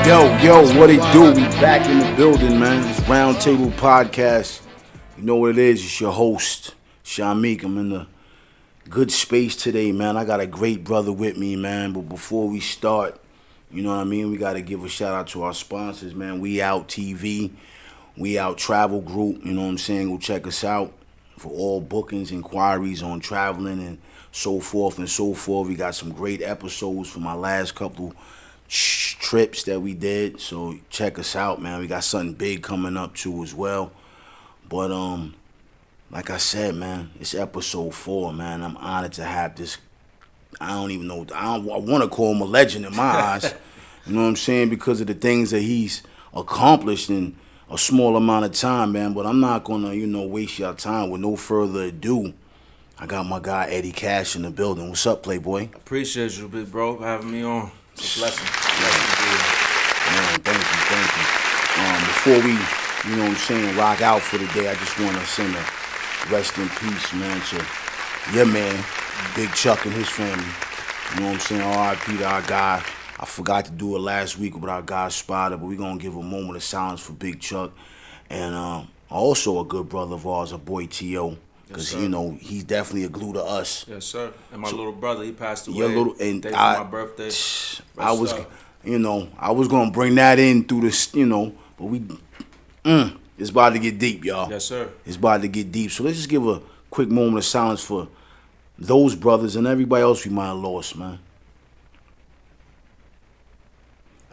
Yo, what it do? We back in the building, man. It's Roundtable Podcast. You know what it is? It's your host, Shamik. I'm in the good space today, man. I got a great brother with me, man. But before we start, you know what I mean? We got to give a shout out to our sponsors, man. We Out TV, We Out Travel Group. You know what I'm saying? Go check us out for all bookings, inquiries on traveling and so forth and so forth. We got some great episodes from my last couple trips that we did, so check us out, man. We got something big coming up too as well. But like I said, man, it's episode 4, man. I'm honored to have this. I don't even know. I want to call him a legend in my eyes. You know what I'm saying? Because of the things that he's accomplished in a small amount of time, man. But I'm not gonna, waste your time. With no further ado, I got my guy Eddie Cash in the building. What's up, Playboy? Appreciate you, big bro, for having me on. It's a blessing. Man, thank you. Before we, rock out for the day, I just want to send a rest in peace, man, to your man, Big Chuck and his family. You know what I'm saying? R.I.P. to our guy. I forgot to do it last week with our guy Spider, but we're going to give a moment of silence for Big Chuck. And also a good brother of ours, a boy T.O., because, he's definitely a glue to us. Yes, sir. And my little brother, he passed away. Your little, and day for my birthday. I was gonna bring that in through this, but it's about to get deep, y'all. Yes, sir. It's about to get deep. So let's just give a quick moment of silence for those brothers and everybody else we might have lost, man.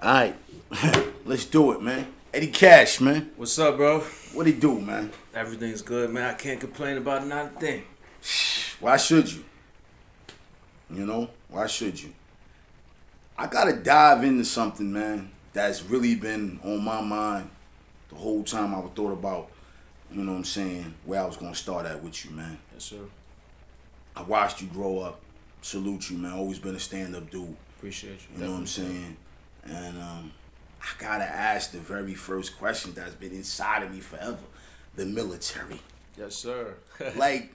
All right, let's do it, man. Eddie Cash, man. What's up, bro? What he do, man? Everything's good, man. I can't complain about not a thing. Why should you? Why should you? I gotta dive into something, man, that's really been on my mind the whole time I thought about, where I was gonna start at with you, man. Yes, sir. I watched you grow up. Salute you, man. Always been a stand-up dude. Appreciate you. You know what I'm saying? And I gotta ask the very first question that's been inside of me forever. The military. Yes, sir. I'm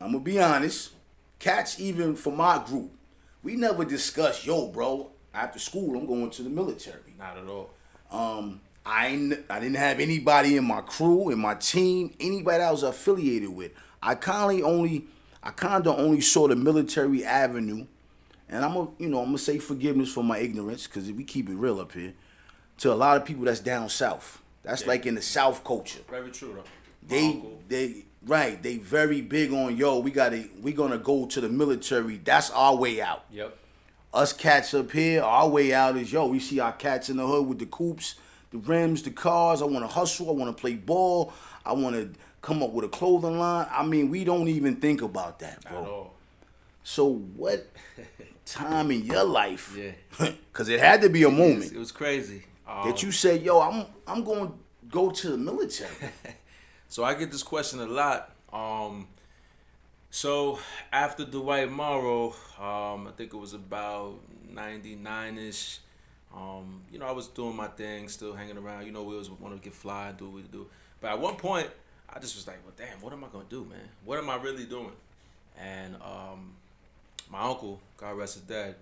gonna be honest. Cats, even for my group, we never discussed, bro, after school I'm going to the military. Not at all. I didn't have anybody in my crew, in my team, anybody that I was affiliated with. I kinda only saw the military avenue, and I'm gonna say forgiveness for my ignorance, because we keep it real up here, to a lot of people that's down south. That's like in the South culture. Very true, though. They very big on, we gonna go to the military. That's our way out. Yep. Us cats up here, our way out is, we see our cats in the hood with the coupes, the rims, the cars. I want to hustle. I want to play ball. I want to come up with a clothing line. I mean, we don't even think about that, bro. At all. So what time in your life, yeah, because it had to be a moment. It was crazy. That you said, I'm going to go to the military. So I get this question a lot. So after Dwight Morrow, I think it was about 99-ish. I was doing my thing, still hanging around. We always want to get fly and do what we do. But at one point, I just was like, well, damn, what am I going to do, man? What am I really doing? And my uncle, God rest his dead,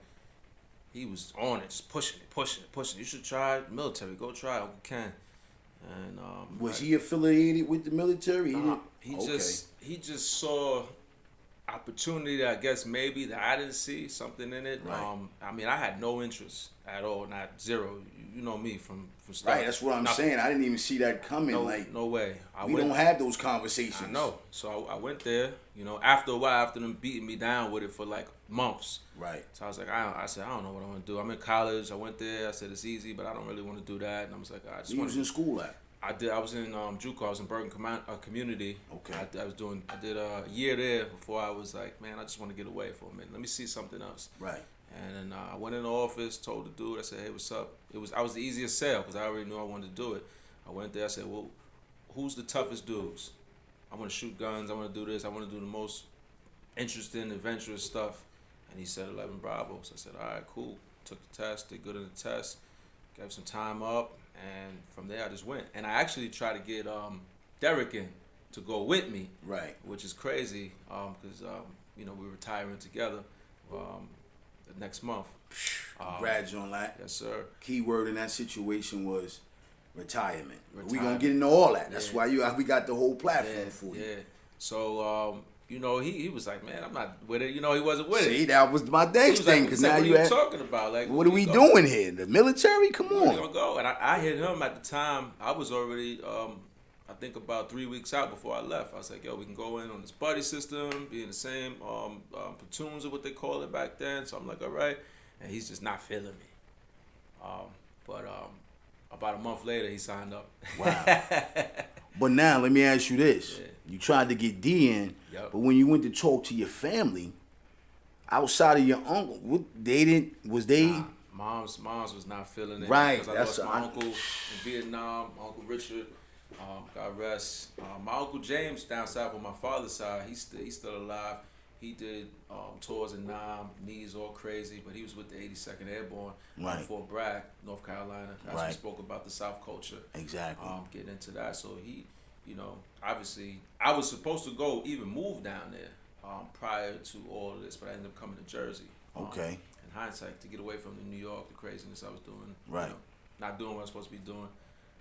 he was on it, just pushing it. You should try military. Go try Uncle Ken. And was he affiliated with the military? He just saw opportunity that I guess maybe that I didn't see something in it. Right. I had no interest at all, not zero. You know me from start. Right, that's what I'm saying. I didn't even see that coming. No way. We don't have those conversations. I know. So I went there. After a while, after them beating me down with it for like months. Right. So I was like, I said, I don't know what I want to do. I'm in college. I went there. I said it's easy, but I don't really want to do that. And I was like, I just want. You was in school at? I was in JUCO. I was in Bergen Community. Okay. I did a year there before I was like, man, I just want to get away for a minute. Let me see something else. Right. And then I went in the office, told the dude, I said, hey, what's up? I was the easiest sale because I already knew I wanted to do it. I went there. I said, well, who's the toughest dudes? I want to shoot guns. I want to do this. I want to do the most interesting, adventurous stuff. And he said 11 Bravo. So I said, all right, cool. Took the test, did good in the test, gave some time up, and from there I just went. And I actually tried to get Derek in to go with me, right? Which is crazy because we're retiring together the next month. Congrats on that. Yes, sir. Key word in that situation was retirement. We gonna get into all that. That's why we got the whole platform for you. Yeah. So, you know, he was like, man, I'm not with it. You know, he wasn't with it. See, that was my next thing. Because now what are you talking about? Like, what are we doing here? The military? Come on. Where gonna go? And I hit him at the time. I was already, I think about 3 weeks out before I left. I was like, yo, we can go in on this buddy system, be in the same platoons or what they call it back then. So I'm like, all right. And he's just not feeling me. But about a month later, he signed up. Wow. But now, let me ask you this. Yeah. You tried to get D in, but when you went to talk to your family, outside of your uncle, Mom's was not feeling it. Right. Because I lost my uncle in Vietnam, Uncle Richard, God rest. My Uncle James down south on my father's side, he's still alive. He did tours in Nam, knees all crazy, but he was with the 82nd Airborne in Fort Bragg, North Carolina. That's when we spoke about the South culture. Exactly. Getting into that. So he, you know, obviously, I was supposed to go even move down there prior to all of this, but I ended up coming to Jersey. Okay. In hindsight, to get away from the New York, the craziness I was doing. Right. You know, not doing what I was supposed to be doing.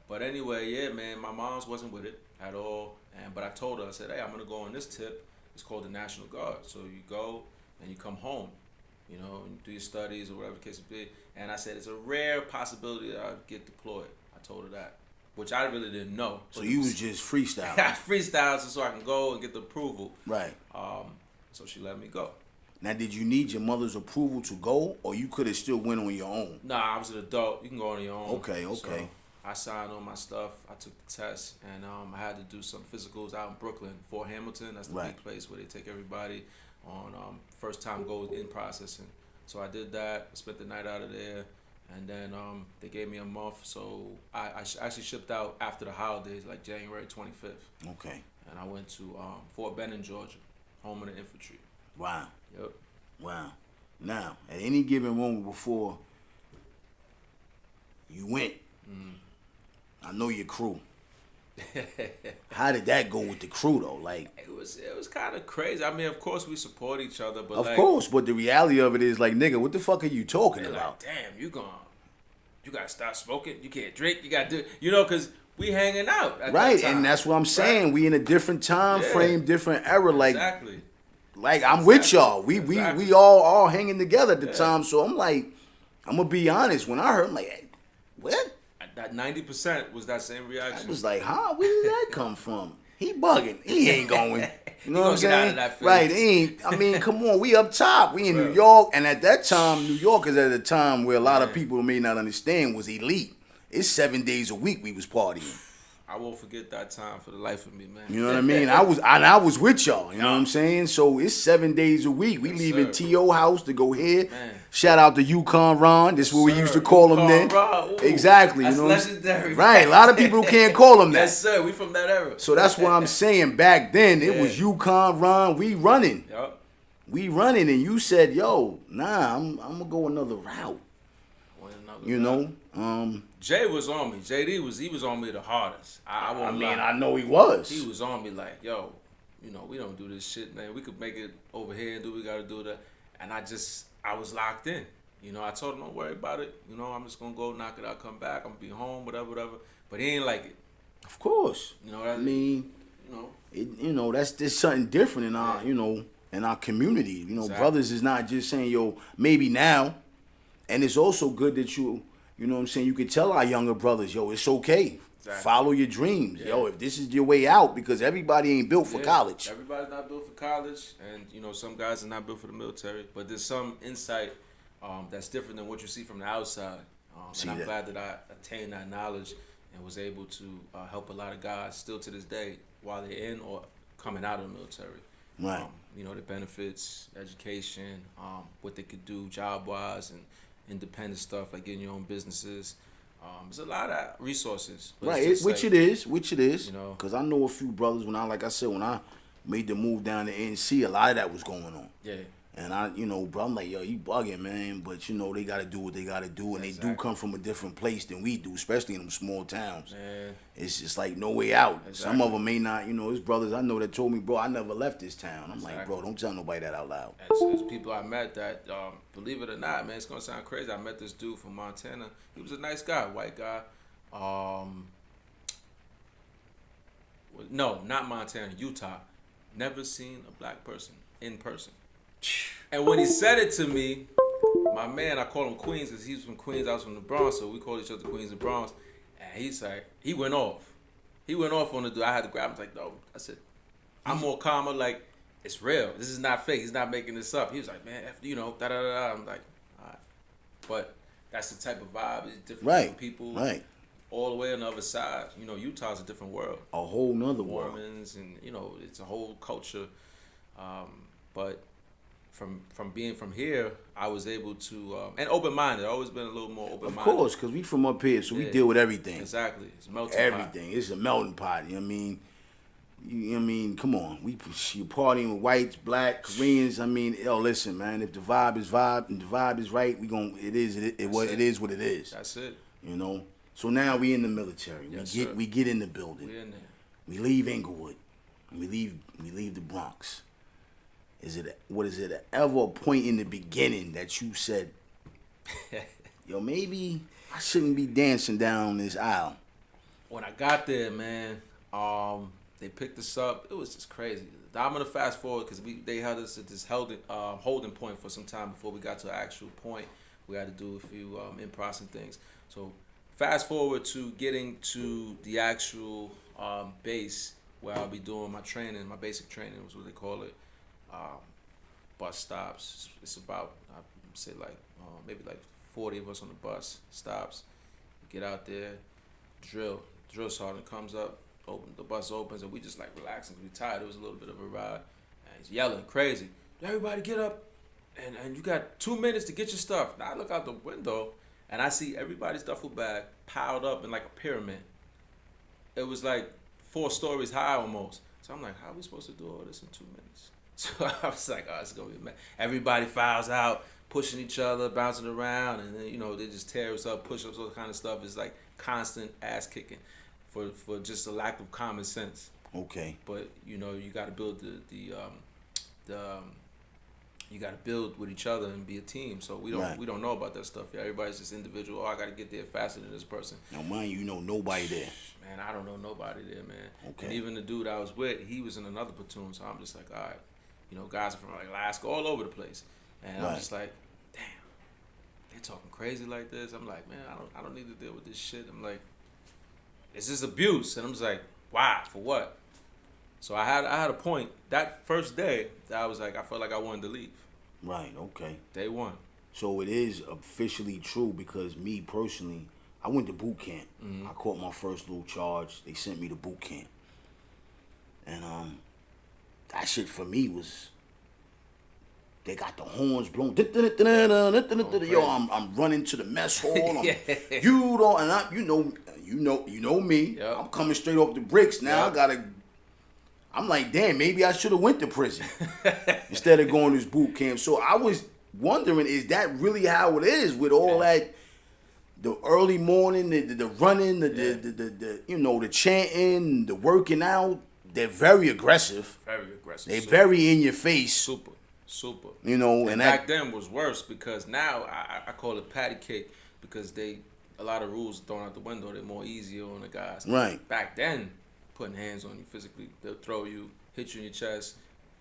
But anyway, yeah, man, my mom's wasn't with it at all. But I told her, I said, hey, I'm going to go on this tip. It's called the National Guard. So you go and you come home, you know, and do your studies or whatever the case may be. And I said, it's a rare possibility that I'll get deployed. I told her that, which I really didn't know. So you was just freestyling? I freestyled so I can go and get the approval. Right. So she let me go. Now, did you need your mother's approval to go, or you could have still went on your own? Nah, I was an adult. You can go on your own. Okay. So I signed all my stuff. I took the test, and I had to do some physicals out in Brooklyn, Fort Hamilton. That's the big place where they take everybody on first time goes in processing. So I did that. I spent the night out of there, and then they gave me a month. So I actually shipped out after the holidays, like January 25th. Okay. And I went to Fort Benning, Georgia, home of the infantry. Wow. Yep. Wow. Now, at any given moment before you went, I know your crew. How did that go with the crew though? Like it was kind of crazy. I mean, of course we support each other, but of course. But the reality of it is, like, nigga, what the fuck are you talking about? Like, damn, you gotta stop smoking. You can't drink. You gotta do, you know, because we hanging out. At right, that time. And that's what I'm saying. Right. We in a different time frame, different era. Like exactly. Like I'm with y'all. We all hanging together at the time. So I'm like, I'm gonna be honest. When I heard, I'm like, hey, what? That 90% was that same reaction. I was like, huh? Where did that come from? He bugging. He ain't going. You know what I'm saying? Get out of that phase. Right. He ain't. I mean, come on. We up top. We in New York. And at that time, New York is at a time where a lot of people may not understand was elite. It's 7 days a week we was partying. I won't forget that time for the life of me, man. You know what I mean? I was with y'all. You know what I'm saying? So it's 7 days a week. We leaving T.O. house to go here. Man. Shout out to Yukon Ron. This is what we used to call him then. Exactly. That's you know legendary. Right. A lot of people can't call him that. Yes, sir. We from that era. So that's what I'm saying. Back then, it was Yukon Ron. We running. Yep. We running. And you said, yo, nah, I'm going to go another route. You know? Jay was on me. JD he was on me the hardest. I mean, I know he was. He was on me like, yo, you know, we don't do this shit, man. We could make it over here and do what we got to do that. And I was locked in. You know, I told him, don't worry about it. You know, I'm just going to go knock it out, come back. I'm going to be home, whatever. But he ain't like it. Of course. You know what I mean? You know, that's something different in our, in our community. You know, brothers is not just saying, yo, maybe now. And it's also good that you know what I'm saying, you can tell our younger brothers, yo, it's okay. Exactly. Follow your dreams. Yeah. Yo, if this is your way out, because everybody ain't built for college. Everybody's not built for college, and, you know, some guys are not built for the military. But there's some insight that's different than what you see from the outside. And I'm glad that I attained that knowledge and was able to help a lot of guys still to this day while they're in or coming out of the military. Right. You know, the benefits, education, what they could do job-wise, and independent stuff like getting your own businesses. There's a lot of resources. Right, which it is. You know, because I know a few brothers when I made the move down to NC, a lot of that was going on. Yeah. And bro, I'm like, yo, you bugging, man. But, they got to do what they got to do. And they do come from a different place than we do, especially in them small towns. Man. It's just like no way out. Exactly. Some of them may not, his brothers I know that told me, bro, I never left this town. I'm like, bro, don't tell nobody that out loud. There's people I met that, believe it or not, man, it's going to sound crazy. I met this dude from Montana. He was a nice guy, white guy. No, not Montana, Utah. Never seen a black person in person. And when he said it to me, my man, I call him Queens because he's from Queens, I was from the Bronx, so we call each other Queens and Bronx. And he's like, he went off. He went off on the dude. I had to grab him. Like, no. I said, I'm more calmer. Like, it's real. This is not fake. He's not making this up. He was like, man, da-da-da-da. I'm like, all right. But that's the type of vibe. It's different people. Right. All the way on the other side. Utah's a different world. A whole nother world. Mormons and, it's a whole culture. But from being from here, I was able to, and open-minded. I've always been a little more open-minded. Of course, because we from up here, so we deal with everything. Exactly. It's a melting everything. It's a melting pot, you know what I mean? Come on. You partying with whites, black, Koreans. Listen, man, if the vibe is and the vibe is right, it is what it is. That's it. So now we in the military. Yes, we get in the building. We in there. We leave Inglewood. We leave the Bronx. Is it ever a point in the beginning that you said, yo, maybe I shouldn't be dancing down this aisle? When I got there, man, they picked us up. It was just crazy. I'm gonna fast forward because they held us at this holding point for some time before we got to an actual point. We had to do a few in-process things. So fast forward to getting to the actual base where I'll be doing my training. My basic training was what they call it. Bus stops. It's about, I'd say maybe 40 of us on the bus stops. We get out there, drill sergeant comes up, the bus opens, and we just relaxing. We tired. It was a little bit of a ride. And he's yelling crazy. Everybody get up, and you got 2 minutes to get your stuff. Now I look out the window, and I see everybody's duffel bag piled up in a pyramid. It was 4 stories high almost. So I'm like, how are we supposed to do all this in 2 minutes? So I was like, oh, it's going to be mad. Everybody files out, pushing each other, bouncing around, and then, they just tear us up, push ups, all kind of stuff. It's constant ass kicking for just a lack of common sense. Okay. But, you got to build you got to build with each other and be a team. So we don't know about that stuff. Yeah, everybody's just individual. Oh, I got to get there faster than this person. Now, mind you, nobody there. Man, I don't know nobody there, man. Okay. And even the dude I was with, he was in another platoon. So I'm just like, all right. Guys are from Alaska, all over the place. And I'm just like, damn, they talking crazy like this. I'm like, man, I don't need to deal with this shit. I'm like, it's just abuse. And I'm just like, why? For what? So I had a point that first day that I was like, I felt like I wanted to leave. Right, okay. Day one. So it is officially true because me personally, I went to boot camp. Mm-hmm. I caught my first little charge. They sent me to boot camp. And that shit for me was, they got the horns blown. Yo, I'm running to the mess hall. You don't, and you know me. Yep. I'm coming straight off the bricks now. Yep. I'm like, damn, maybe I should have went to prison instead of going to this boot camp. So I was wondering, is that really how it is with all that, the early morning, the running, the chanting, the working out? They're very aggressive. Very aggressive. They're very in your face. Super. And back then was worse because now I call it patty cake because a lot of rules thrown out the window. They're more easier on the guys. Right. Back then, putting hands on you physically, they'll throw you, hit you in your chest.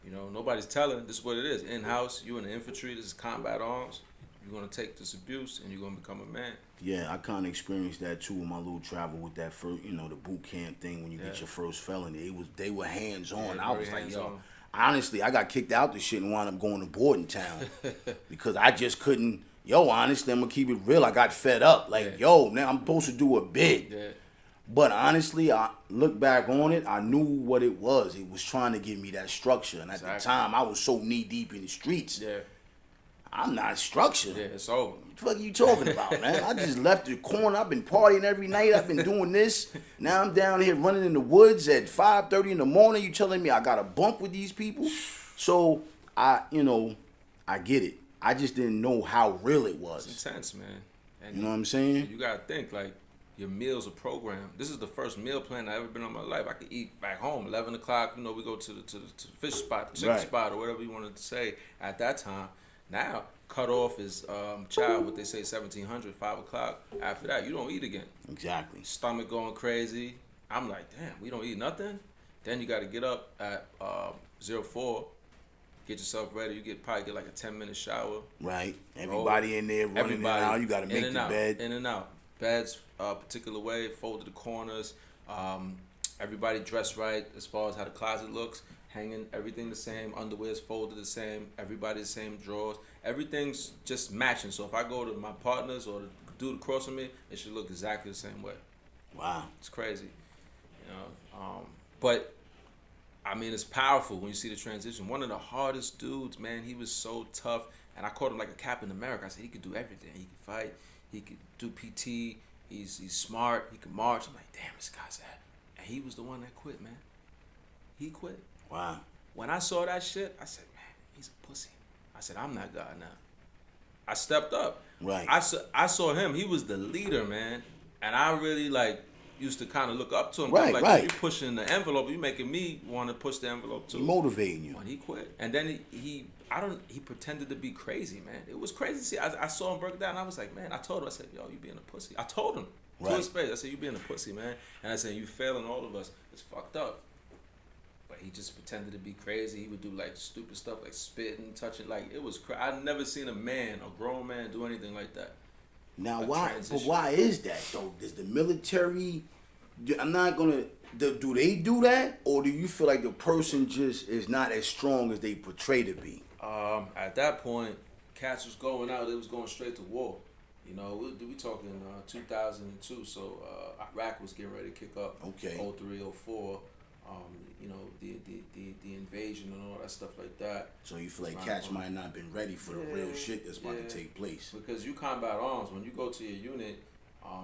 Nobody's telling. This is what it is. In-house, you in the infantry. This is combat arms. You're gonna take this abuse and you're gonna become a man. Yeah, I kind of experienced that too in my little travel with that first, the boot camp thing when you get your first felony. They were hands on. I was like, yo, honestly, I got kicked out the shit and wound up going to boarding town because I just couldn't. Yo, honestly, I'm gonna keep it real. I got fed up. Yo, now I'm supposed to do a bid. Yeah. But honestly, I look back on it, I knew what it was. It was trying to give me that structure. And at the time, I was so knee-deep in the streets. Yeah. I'm not structured. Yeah, it's over. What the fuck are you talking about, man? I just left the corner. I've been partying every night. I've been doing this. Now I'm down here running in the woods at 5:30 in the morning. You telling me I got a bump with these people? So, I I get it. I just didn't know how real it It's was. intense, man. And You know what I'm saying? you gotta think like your meals are programmed. This is the first meal plan I ever been on in my life. I could eat back home 11 o'clock. You know, we go to the fish spot, chicken Right. spot, or whatever you wanted to say at that time. Now cutoff is child what they say 1700 5 o'clock. After that, you don't eat again. Exactly. Stomach going crazy. I'm like, damn, we don't eat nothing. Then you got to get up at 04. Get yourself ready. You probably get like a 10-minute shower. Right. Everybody in there running in and out. You got to make the bed. In and out. Beds a particular way, folded the corners. Everybody dressed right as far as how the closet looks. Hanging everything the same. Underwear's folded the same. Everybody the same drawers. Everything's just matching. So if I go to my partners or the dude across from me, it should look exactly the same way. Wow. It's crazy. You know. But I mean, it's powerful when you see the transition. One of the hardest dudes, man, he was so tough. And I called him like a Captain America. I said he could do everything. He could fight. He could do PT. He's smart. He could march. I'm like, damn, this guy's that. And he was the one that quit, man. He quit. Wow. When I saw that shit, I said, man, he's a pussy. I said, I'm that guy now. I stepped up. Right. I saw him. He was the leader, man. And I really, used to kind of look up to him. Right, right. You pushing the envelope, you making me want to push the envelope too. Motivating you. When he quit, and then he pretended to be crazy, man. It was crazy. See, I saw him break down. And I was like, man. I told him, I said, yo, you being a pussy. I told him to his face. I said, you being a pussy, man. And I said, you failing all of us. It's fucked up. But he just pretended to be crazy. He would do stupid stuff like spitting, touching. It was. I've never seen a grown man, do anything like that. Now, why? But why is that though? Does the military? I'm not gonna. Do they do that, or do you feel like the person just is not as strong as they portray to be? At that point, cats was going out. They was going straight to war. You know, we talking 2002. So Iraq was getting ready to kick up. Okay. 03, 04. You know, the invasion and all that stuff like that. So you feel like cats might not been ready for the real shit that's about to take place. Because you combat arms, when you go to your unit,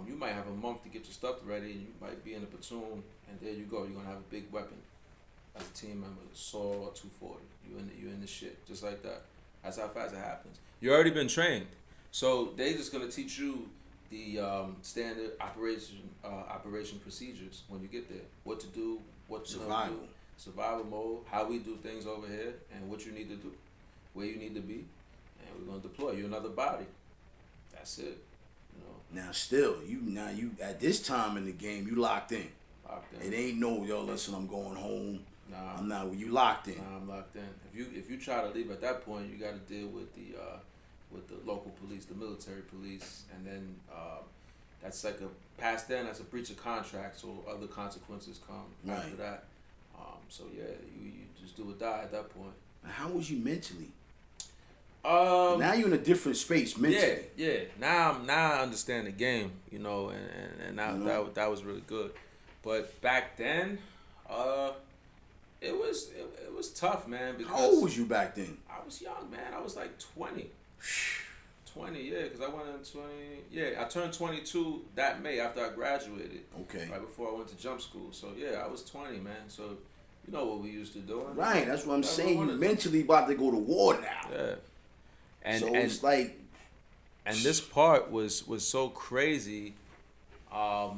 you might have a month to get your stuff ready, and you might be in a platoon, and there you go. You're gonna have a big weapon as a team member, a SAW or 240. You in the shit, just like that. That's how fast it happens. You already been trained, so they just gonna teach you the standard operation procedures when you get there. What to do, what to not do. Survival mode, how we do things over here, and what you need to do, where you need to be, and we're gonna deploy you another body. That's it. You know. Now, still, you at this time in the game, you locked in. It ain't no, yo, listen, I'm going home. Nah, I'm not. You locked in. Nah, I'm locked in. If you try to leave at that point, you got to deal with the local police, the military police, and then that's like past then. That's a breach of contract, so other consequences come after that. So yeah, you just do or die at that point. Now, how was you mentally? Now you're in a different space mentally. Yeah. Now I understand the game, you know, and now that was really good. But back then, it was tough, man. Because how old was you back then? I was young, man. I was like 20. 20, yeah, because I went in 20. Yeah, I turned 22 that May after I graduated. Okay. Right before I went to jump school. So yeah, I was 20, man. So you know what we used to do. Right, that's what I'm saying. You mentally about to go to war now. Yeah. And it's like, and this part was so crazy. I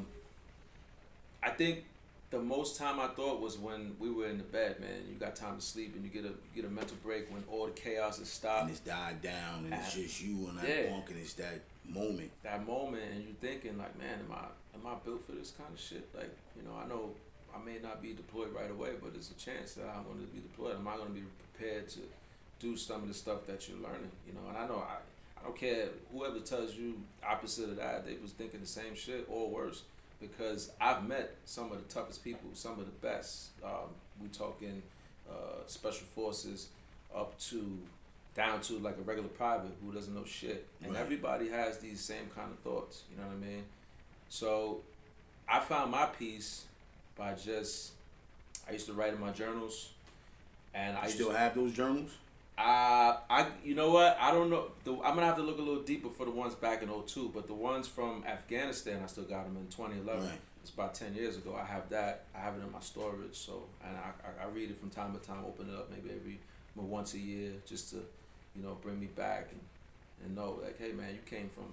think the most time I thought was when we were in the bed, man. You got time to sleep, and you get a mental break when all the chaos is stopped. And it's died down, and it's just you and that bunk, and it's that moment. That moment, and you're thinking like, man, am I built for this kind of shit? Like, you know, I know I may not be deployed right away, but there's a chance that I'm going to be deployed. Am I going to be prepared to do some of the stuff that you're learning? You know, and I know I don't care whoever tells you opposite of that. They was thinking the same shit or worse. Because I've met some of the toughest people, some of the best. We talking special forces down to like a regular private who doesn't know shit. And everybody has these same kind of thoughts, you know what I mean? So I found my peace by I used to write in my journals. And I still have those journals? You know what? I don't know. I'm gonna have to look a little deeper for the ones back in 2002, but the ones from Afghanistan, I still got them in 2011. Right. It's about 10 years ago. I have that. I have it in my storage. So, and I read it from time to time. Open it up maybe once a year, just to bring me back and know like, hey man, you came from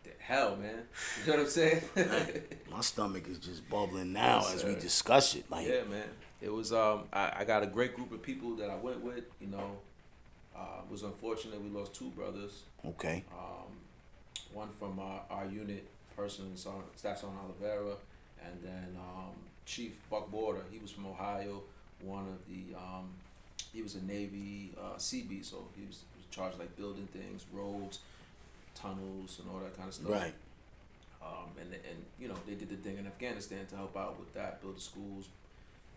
the hell, man. You know what I'm saying? My stomach is just bubbling now Yes, as sir. we discuss it. Like, Yeah, man. It was I got a great group of people that I went with. It was unfortunate we lost two brothers. okay, One from our unit, person Staff Sergeant Oliveira, and then Chief Buck Border. He was from Ohio. One of the he was a Navy Seabee, so he was charged like building things, roads, tunnels, and all that kind of stuff. right, And they did the thing in Afghanistan to help out with that, build the schools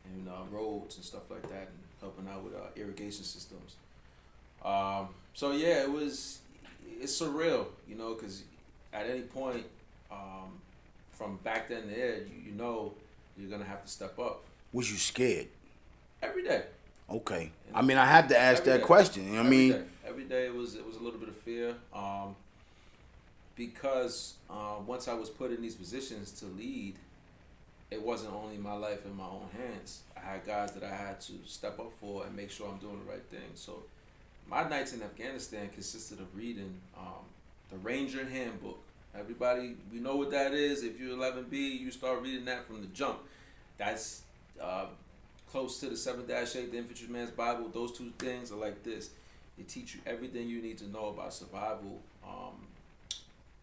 and roads and stuff like that, and helping out with irrigation systems. So yeah, it's surreal, because at any point from back then to there, you're gonna have to step up was you scared? every day. Okay, I mean, I had to ask Every that day. question. You know what I mean, Every day it was a little bit of fear, because once I was put in these positions to lead, it wasn't only my life in my own hands. I had guys that I had to step up for and make sure I'm doing the right thing. So my nights in Afghanistan consisted of reading the Ranger Handbook. Everybody, we know what that is. If you're 11B, you start reading that from the jump. That's close to the 7-8, the Infantryman's Bible. Those two things are like this. They teach you everything you need to know about survival,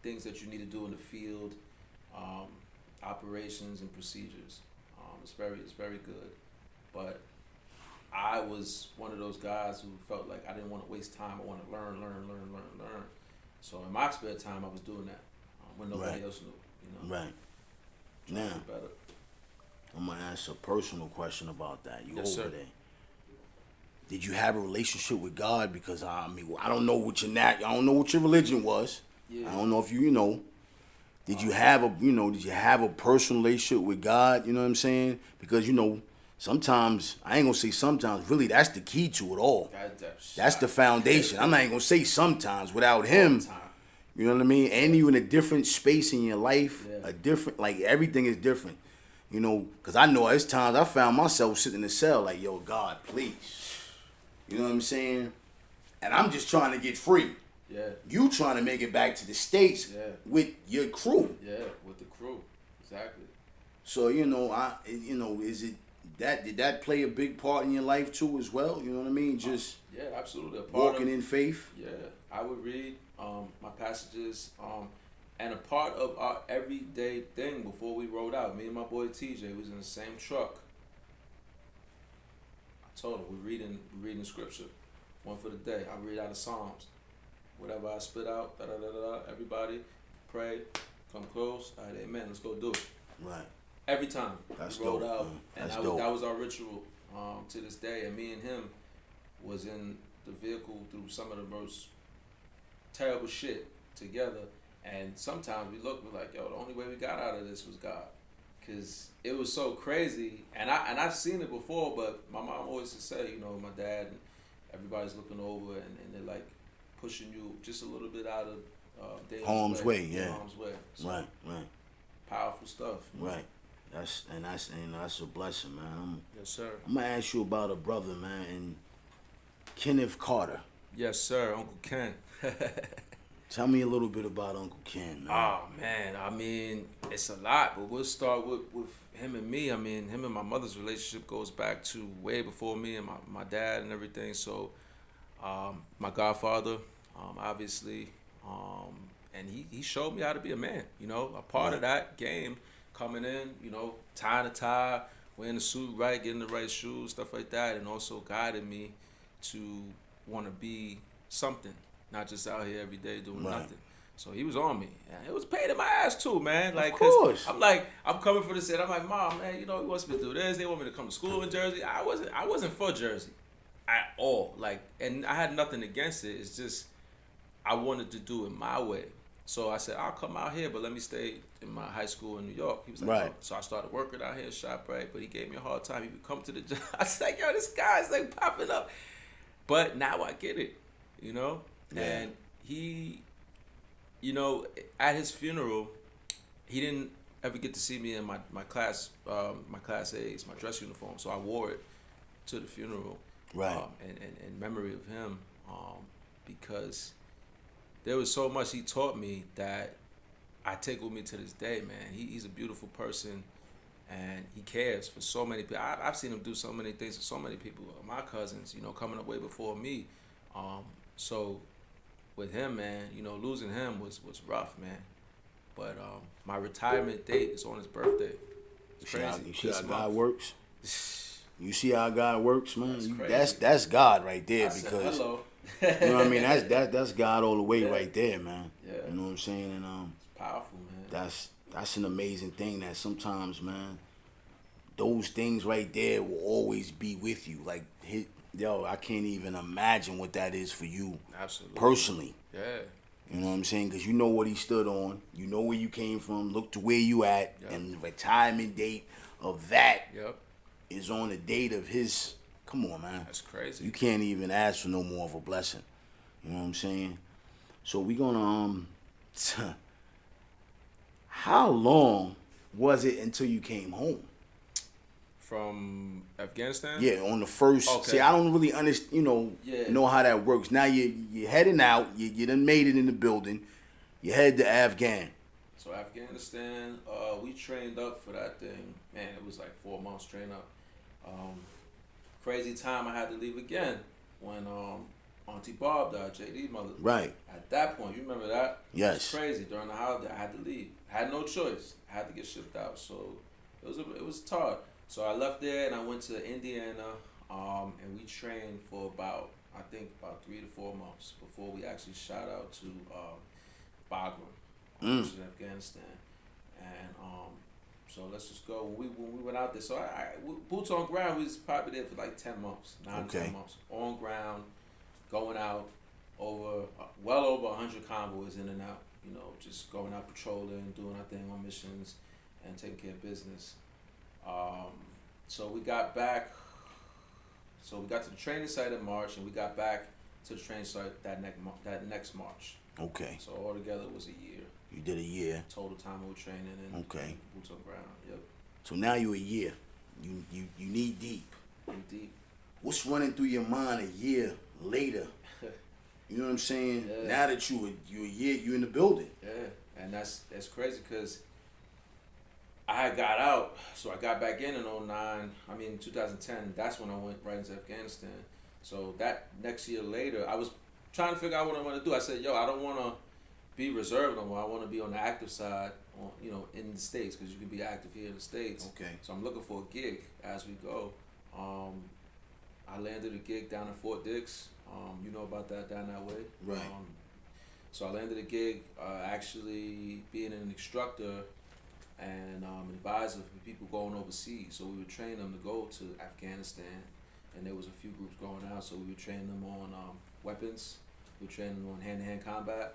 things that you need to do in the field, operations and procedures. It's very good. But I was one of those guys who felt like I didn't want to waste time. I want to learn. So in my spare time, I was doing that when nobody Right. else knew. right. Trying to Now, get better. I'm gonna ask a personal question about that. You Yes, over sir. there? Did you have a relationship with God? Because I mean, I don't know what I don't know what your religion was. Yeah. I don't know if you know. Did you have a personal relationship with God? You know what I'm saying? Because sometimes I ain't gonna say sometimes. Really, that's the key to it all. That's the foundation. I'm not even gonna say sometimes. Without Him, Time. you know what I mean? And you in a different space in your life, Yeah. a different, like everything is different. Because I know there's times I found myself sitting in the cell like, yo, God, please. You know what I'm saying? And I'm just trying to get free. Yeah. You trying to make it back to the States Yeah. with your crew. Yeah, with the crew. Exactly. So, is it did that play a big part in your life too as well? You know what I mean? Just Yeah, absolutely. A part walking of, in faith. Yeah, I would read my passages, and a part of our everyday thing before we rode out. Me and my boy TJ was in the same truck. I told him we're reading scripture, one for the day. I read out of Psalms, whatever I spit out. Da da da da. Everybody pray, come close. All right, amen. Let's go do it. Right. Every time That's we rode dope, out, man. and That's dope. that was our ritual to this day. And me and him was in the vehicle through some of the most terrible shit together. And sometimes we're like, yo, the only way we got out of this was God, cause it was so crazy. And I've seen it before, but my mom always used to say, my dad and everybody's looking over and they're like pushing you just a little bit out of danger's Harm's way, yeah. Harm's way. So, Right. powerful stuff. Right. That's a blessing, man. Yes, sir. I'm gonna ask you about a brother, man, and Kenneth Carter. Yes, sir. Uncle Ken. Tell me a little bit about Uncle Ken, man. Oh man, I mean, it's a lot, but we'll start with him and me. I mean, him and my mother's relationship goes back to way before me and my dad and everything. So, my godfather, obviously, and he showed me how to be a man. A part of that game, coming in, tying a tie, wearing the suit right, getting the right shoes, stuff like that, and also guided me to want to be something. Not just out here every day doing Right. nothing. So he was on me. And it was a pain in my ass too, man. Like, Of course. I'm coming for this and I'm like, Mom, man, he wants me to do this. They want me to come to school in Jersey. I wasn't for Jersey at all. Like, and I had nothing against it. It's just I wanted to do it my way. So I said, I'll come out here, but let me stay in my high school in New York. He was like, Right. oh. So I started working out here at ShopRite, but he gave me a hard time. He would come to the job. I was like, yo, this guy's like popping up. But now I get it, Yeah. And he, at his funeral, he didn't ever get to see me in my class A's, my dress uniform. So I wore it to the funeral. Right. In memory of him. because there was so much he taught me that I take with me to this day, man. He's a beautiful person, and he cares for so many people. I've seen him do so many things for so many people. My cousins, coming up way before me. So with him, man, losing him was rough, man. But my retirement date is on his birthday. It's crazy. You see how God works? You see how God works, man? That's That's God right there, because hello. you know what I mean? That's God all the way right there, man. Yeah. You know what I'm saying? And it's powerful, man. that's an amazing thing that sometimes, man, those things right there will always be with you. Like, I can't even imagine what that is for you. Absolutely. Personally. Yeah. You know what I'm saying? Because you know what he stood on. You know where you came from. Look to where you at. Yep. And the retirement date of that Yep. is on the date of his. Come on, man. That's crazy. You can't even ask for no more of a blessing. You know what I'm saying? So we gonna how long was it until you came home? From Afghanistan? Yeah, on the first. Okay. See, I don't really understand. Know how that works. Now you're heading out. You done made it in the building. You head to Afghan. So Afghanistan, we trained up for that thing. Man, it was like 4 months train up. Crazy time I had to leave again when Auntie Bob died, JD's mother. Right. At that point, you remember that? Yes. It was crazy. During the holiday, I had to leave. I had no choice. I had to get shipped out. So it was hard. So I left there and I went to Indiana, and we trained for about 3 to 4 months before we actually shot out to Bagram, which is in Afghanistan. And so let's just go. When we went out there, so boots on ground, we was probably there for like 10 months, 9 to 10 months. On ground, going out well over 100 convoys in and out, just going out patrolling, doing our thing on missions, and taking care of business. So we got back. So we got to the training site in March, and we got back to the training site that next March. Okay. So altogether it was a year. You did a year. Total time we were training and boots on ground. Yep. So now you're a year. You knee deep. Knee deep. What's running through your mind a year later? You know what I'm saying? Yeah. Now that you're a year, you in the building. Yeah, and that's crazy because I got out, so I got back in 2010, that's when I went right into Afghanistan. So that next year later, I was trying to figure out what I want to do. I said, I don't want to be reserved no more. I want to be on the active side, in the States, because you can be active here in the States. Okay. So I'm looking for a gig as we go. I landed a gig down in Fort Dix. You know about that down that way. Right. So I landed a gig actually being an instructor and advisor for people going overseas. So we would train them to go to Afghanistan, and there was a few groups going out. So we would train them on weapons. We would train them on hand-to-hand combat,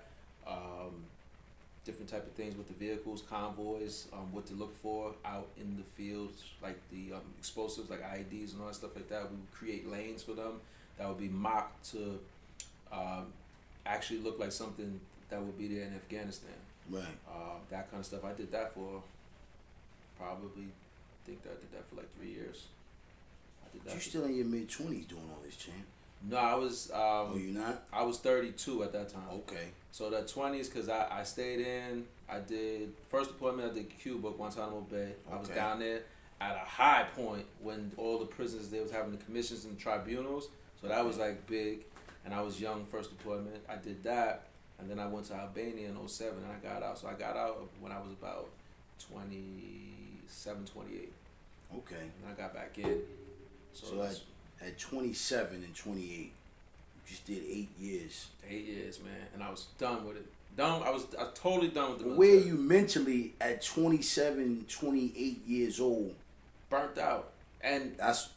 different type of things with the vehicles, convoys, what to look for out in the fields, like the explosives, like IEDs and all that stuff like that. We would create lanes for them that would be mocked to actually look like something that would be there in Afghanistan. Right. That kind of stuff. I did that for probably, I think that I did that for like 3 years. I did that. You still in your mid-20s doing all this, champ? No, I was. Oh, you not? I was 32 at that time. Okay. So the 20s, because I stayed in. I did first deployment. I did Cuba, Guantanamo Bay. Okay. I was down there at a high point when all the prisoners, they was having the commissions and tribunals. So that was like big, and I was young first deployment. I did that, and then I went to Albania in 07, and I got out. So I got out when I was about 27, 28. Okay. And I got back in. So at 27 and 28, you just did 8 years. 8 years, man, and I was done with it. I was totally done with the But military. where are you mentally at 27, 28 years old? Burnt out. And that's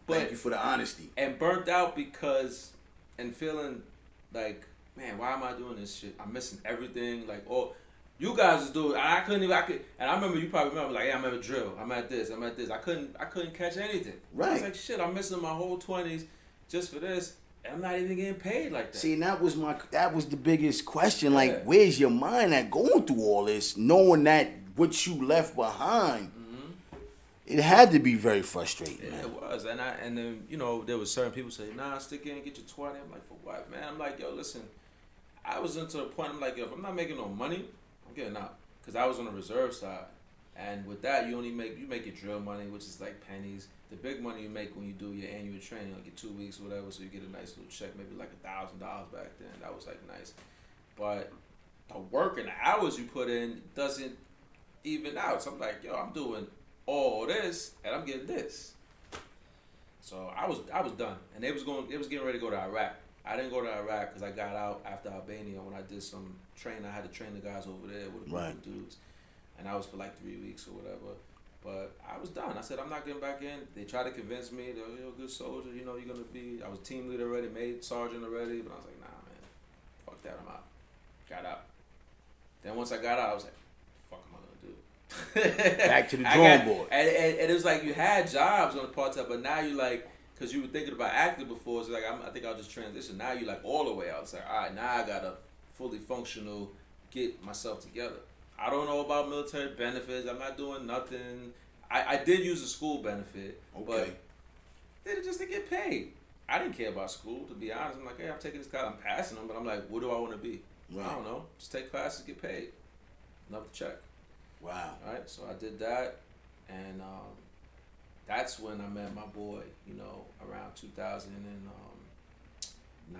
thank you for the honesty. And burnt out because, and feeling like, man, why am I doing this shit? I'm missing everything. Like, you guys was doing. And I remember, you probably remember, like, yeah, I'm at a drill. I'm at this. I couldn't catch anything. Right. I was like, shit, I'm missing my whole 20s just for this. And I'm not even getting paid like that. See, and that was the biggest question. Yeah. Like, where's your mind at going through all this, knowing that what you left behind It had to be very frustrating, Yeah, man. it was, and then there was certain people say, nah, stick in, get your 20. I'm like, for what, man? I'm like, yo, listen, I was into the point. I'm like, yo, if I'm not making no money, I'm getting out, because I was on the reserve side, and with that, you make your drill money, which is like pennies. The big money you make when you do your annual training, like your 2 weeks or whatever, so you get a nice little check, maybe like $1,000 back then. That was like nice, but the work and the hours you put in doesn't even out. So I'm like, yo, I'm doing all this and I'm getting this. So I was done, and they was getting ready to go to Iraq. I didn't go to Iraq because I got out after Albania when I did some training. I had to train the guys over there with a group of dudes, and I was for like 3 weeks or whatever. But I was done. I said, I'm not getting back in. They tried to convince me, you're a good soldier, you're gonna be. I was team leader already, made sergeant already, but I was like, nah, man, fuck that, I'm out. Got out. Then once I got out, I was like, fuck am I gonna do? Back to the drawing board. And it was like you had jobs on the part-time, but now you like, because you were thinking about acting before, it's like, I think I'll just transition. Now you like all the way out. It's like, all right, now I gotta fully functional, get myself together. I don't know about military benefits. I'm not doing nothing. I did use a school benefit, but just to get paid. I didn't care about school, to be honest. I'm like, hey, I'm taking this class, I'm passing them, but I'm like, what do I want to be? Right. I don't know. Just take classes, get paid. Enough to check. Wow. All right, so I did that, and that's when I met my boy, around 2009.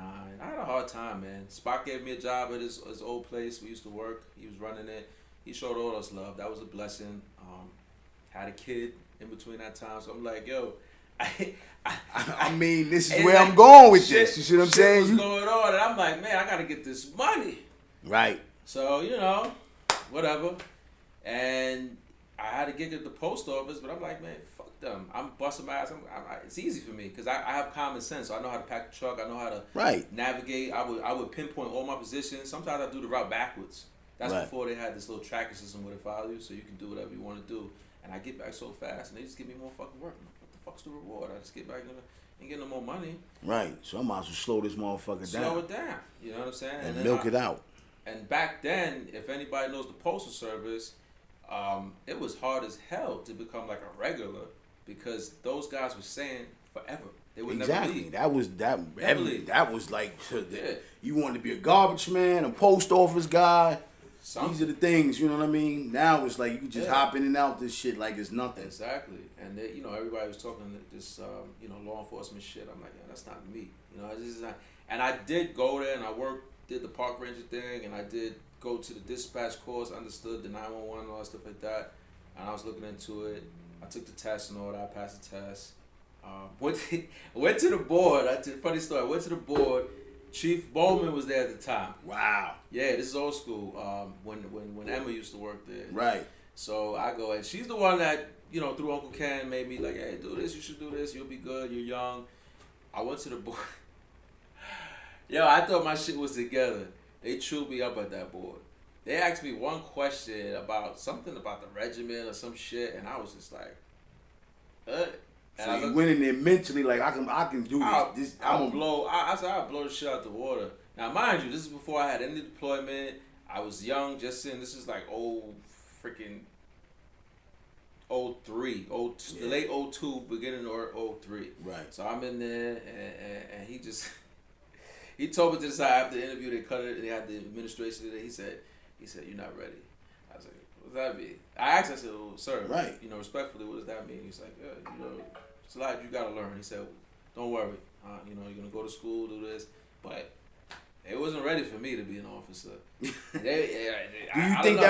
I had a hard time, man. Spock gave me a job at his old place. We used to work. He was running it. He showed all us love. That was a blessing. Had a kid in between that time, so I'm like, yo, I mean, this is where I'm going with this. You see what I'm saying? What's going on? And I'm like, man, I gotta get this money. Right. So whatever. And I had a gig at the post office, but I'm like, man, fuck them. I'm busting my ass. It's easy for me because I have common sense. So I know how to pack the truck. I know how to navigate. I would pinpoint all my positions. Sometimes I do the route backwards. That's before they had this little tracker system where they follow you, so you can do whatever you want to do. And I get back so fast, and they just give me more fucking work. What the fuck's the reward? I just get back and get no more money. Right. So I might as well slow this motherfucker down. Slow it down. You know what I'm saying? And milk it out. And back then, if anybody knows the Postal Service, it was hard as hell to become like a regular because those guys were saying forever. They would never leave. That was like you wanted to be a garbage man, a post office guy. These are the things, you know what I mean? Now it's like you can just hop in and out this shit like it's nothing. Exactly. And they, everybody was talking this law enforcement shit. I'm like, yeah, that's not me. This is not. And I did go there and I did the park ranger thing, and I did go to the dispatch course, understood the 911 and all that stuff like that, and I was looking into it. I took the test and all that. I passed the test. Went to the board. Funny story. I went to the board. Chief Bowman was there at the time. Wow. Yeah, this is old school. When Emma used to work there. Right. So I go, and she's the one that through Uncle Ken made me like, hey, do this. You should do this. You'll be good. You're young. I went to the board. Yo, I thought my shit was together. They chewed me up at that board. They asked me one question about something about the regiment or some shit, and I was just like, So you went in there mentally like, I can do this. I'll blow the shit out the water. Now, mind you, this is before I had any deployment. I was young, just saying. This is like freaking 03, the late 02, beginning of 03. Right. So I'm in there, and he just. He told me to the side after the interview. They cut it. They had the administration there. He said, "You're not ready." I was like, "What does that mean?" I asked. I said, "Well, sir, right. Respectfully, what does that mean?" He's like, "Yeah, it's a lot you gotta learn." He said, "Don't worry. You're gonna go to school, do this." But they wasn't ready for me to be an officer. You think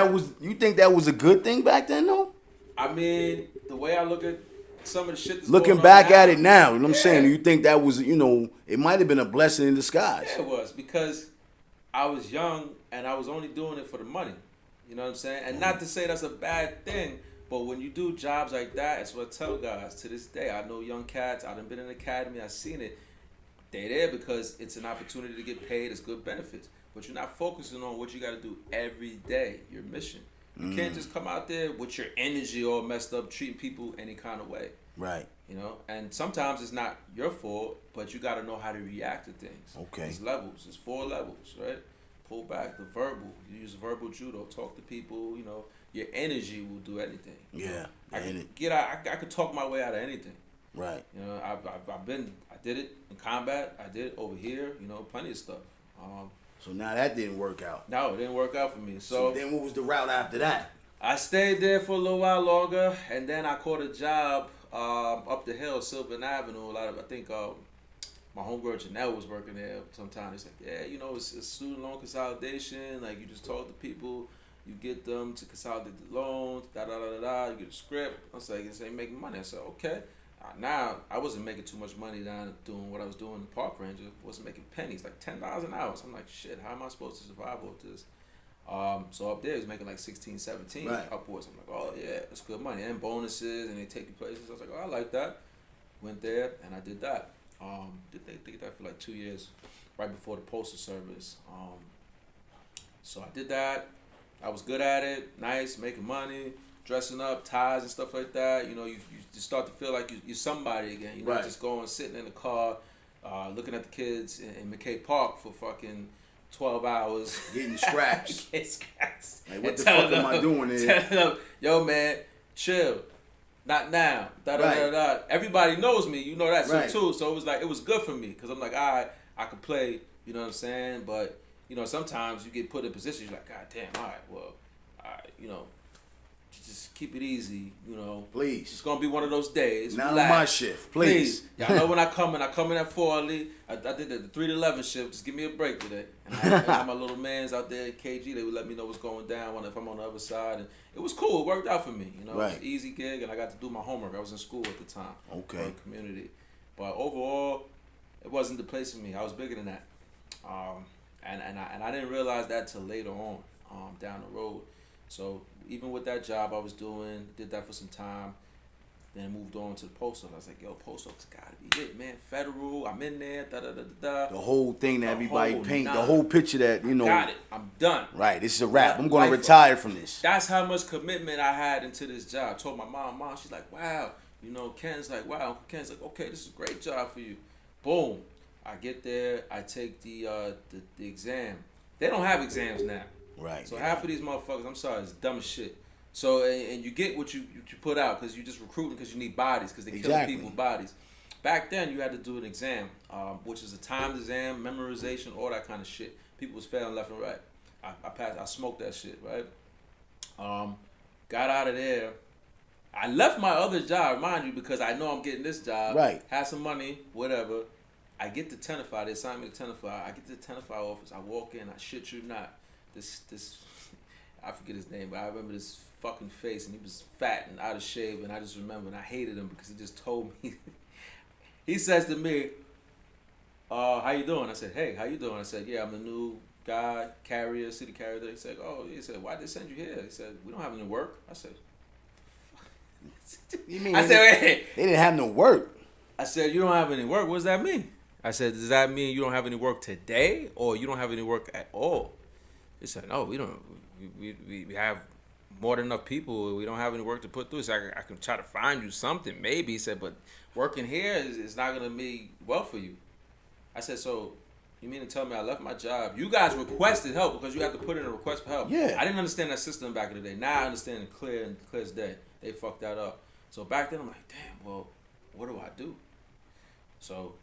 that was a good thing back then, though? I mean, the way I look at some of the shit that's looking back at it now, you know what I'm saying? You think that was, it might have been a blessing in disguise. Yeah, it was, because I was young and I was only doing it for the money. You know what I'm saying? And not to say that's a bad thing, but when you do jobs like that, it's what I tell guys to this day. I know young cats, I've been in the academy, I've seen it. They there because it's an opportunity to get paid, it's good benefits. But you're not focusing on what you got to do every day, your mission. You can't just come out there with your energy all messed up, treating people any kind of way. Right. And sometimes it's not your fault, but you got to know how to react to things. Okay. There's levels. There's 4 levels, right? pull back. The verbal. You use verbal judo. Talk to people. You know, your energy will do anything. Yeah. I could talk my way out of anything. Right. You know, I did it in combat. I did it over here. You know, plenty of stuff. So now that didn't work out. No, it didn't work out for me. So then what was the route after that? I stayed there for a little while longer, and then I caught a job up the hill, Sylvan Avenue. I think my homegirl Janelle was working there sometime. He's like, yeah, you know, it's student loan consolidation. Like, you just talk to people, you get them to consolidate the loans, you get a script. I was like, this ain't making money. I said, okay. Now, I wasn't making too much money down doing what I was doing in the park ranger. Wasn't making pennies, like $10 an hour. So I'm like, shit, how am I supposed to survive off this? So up there, he was making like 16, 17 right. upwards. I'm like, oh yeah, that's good money. And bonuses, and they take you places. I was like, oh, I like that. Went there, and I did that. Did that for like 2 years, right before the postal service. So I did that. I was good at it, nice, making money, dressing up, ties and stuff like that. You know, you start to feel like you're somebody again. You're not just going, sitting in the car, looking at the kids in McKay Park for fucking 12 hours. Getting scraps. Getting scraps. Like, what the fuck am I doing here? Them, yo, man, chill. Not now. Everybody knows me. You know that too. So it was like, it was good for me. Because I'm like, all right, I could play. You know what I'm saying? But, you know, sometimes you get put in positions, you're like, God damn, all right, well, you know, just keep it easy, you know. Please. It's going to be one of those days. Not on my shift, please. Y'all know when I come in at 4 early. I did the 3 to 11 shift. Just give me a break today. And I had my little mans out there at KG. They would let me know what's going down if I'm on the other side. And it was cool. It worked out for me. You know, It was an easy gig, and I got to do my homework. I was in school at the time. Okay. In the community. But overall, it wasn't the place for me. I was bigger than that. And I didn't realize that till later on, down the road. So even with that job I was doing, did that for some time, then moved on to the post office. I was like, yo, post office gotta be it, man. Federal, I'm in there, da-da-da-da-da. The whole thing that everybody paint, the whole picture that, you know. Got it, I'm done. Right, this is a wrap. I'm going to retire from this. That's how much commitment I had into this job. I told my mom, she's like, wow. You know, Ken's like, wow. Uncle Ken's like, okay, this is a great job for you. Boom. I get there, I take the exam. They don't have exams now. Right. So half of these motherfuckers, I'm sorry, it's dumb as shit. So, and you get what you put out because you just recruiting because you need bodies because they kill people's bodies. Back then, you had to do an exam, which is a timed exam, memorization, all that kind of shit. People was failing left and right. I passed, I smoked that shit, right? Got out of there. I left my other job, mind you, because I know I'm getting this job. Right. Had some money, whatever. I get to Tenify. They assigned me to Tenify. I get to the Tenify office. I walk in. I shit you not. This I forget his name, but I remember this fucking face, and he was fat and out of shape, and I just remember, and I hated him because he just told me. He says to me, how you doing? I said, hey, how you doing? I said, yeah, I'm the new guy, carrier, city carrier. He said, he said, why'd they send you here? He said, we don't have any work. I said, you mean I said, hey. They didn't have no work. I said, you don't have any work? What does that mean? I said, does that mean you don't have any work today, or you don't have any work at all? He said, no, we don't. We have more than enough people. We don't have any work to put through. So I can try to find you something, maybe. He said, but working here is not going to be well for you. I said, so you mean to tell me I left my job? You guys requested help because you have to put in a request for help. Yeah. I didn't understand that system back in the day. Now I understand it clear as day. They fucked that up. So back then I'm like, damn, well, what do I do? So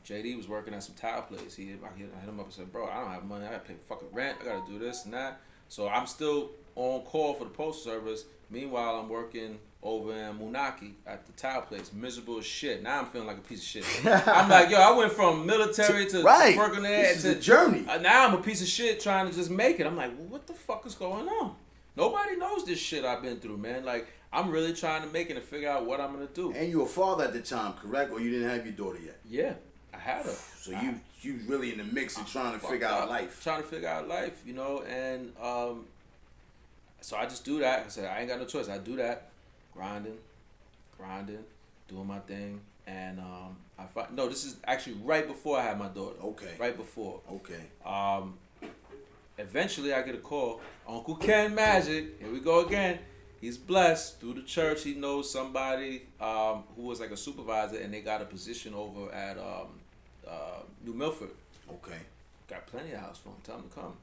JD was working at some tile place. I hit him up and said, bro, I don't have money. I got to pay fucking rent. I got to do this and that. So I'm still on call for the postal service. Meanwhile, I'm working over in Moonaki at the tile place. Miserable as shit. Now I'm feeling like a piece of shit. I'm like, yo, I went from military to working there. This is a journey. Now I'm a piece of shit trying to just make it. I'm like, well, what the fuck is going on? Nobody knows this shit I've been through, man. Like, I'm really trying to make it and figure out what I'm going to do. And you were a father at the time, correct? Or you didn't have your daughter yet? Yeah, I had her. So you really in the mix of trying to figure out life. Trying to figure out life, you know, and so I just do that. I said, I ain't got no choice. I do that. Grinding, doing my thing. And this is actually right before I had my daughter. Okay. Right before. Okay. Eventually I get a call. Uncle Ken Magic, here we go again. He's blessed through the church. He knows somebody who was like a supervisor, and they got a position over at New Milford. Okay. Got plenty of house for him. Tell him to come.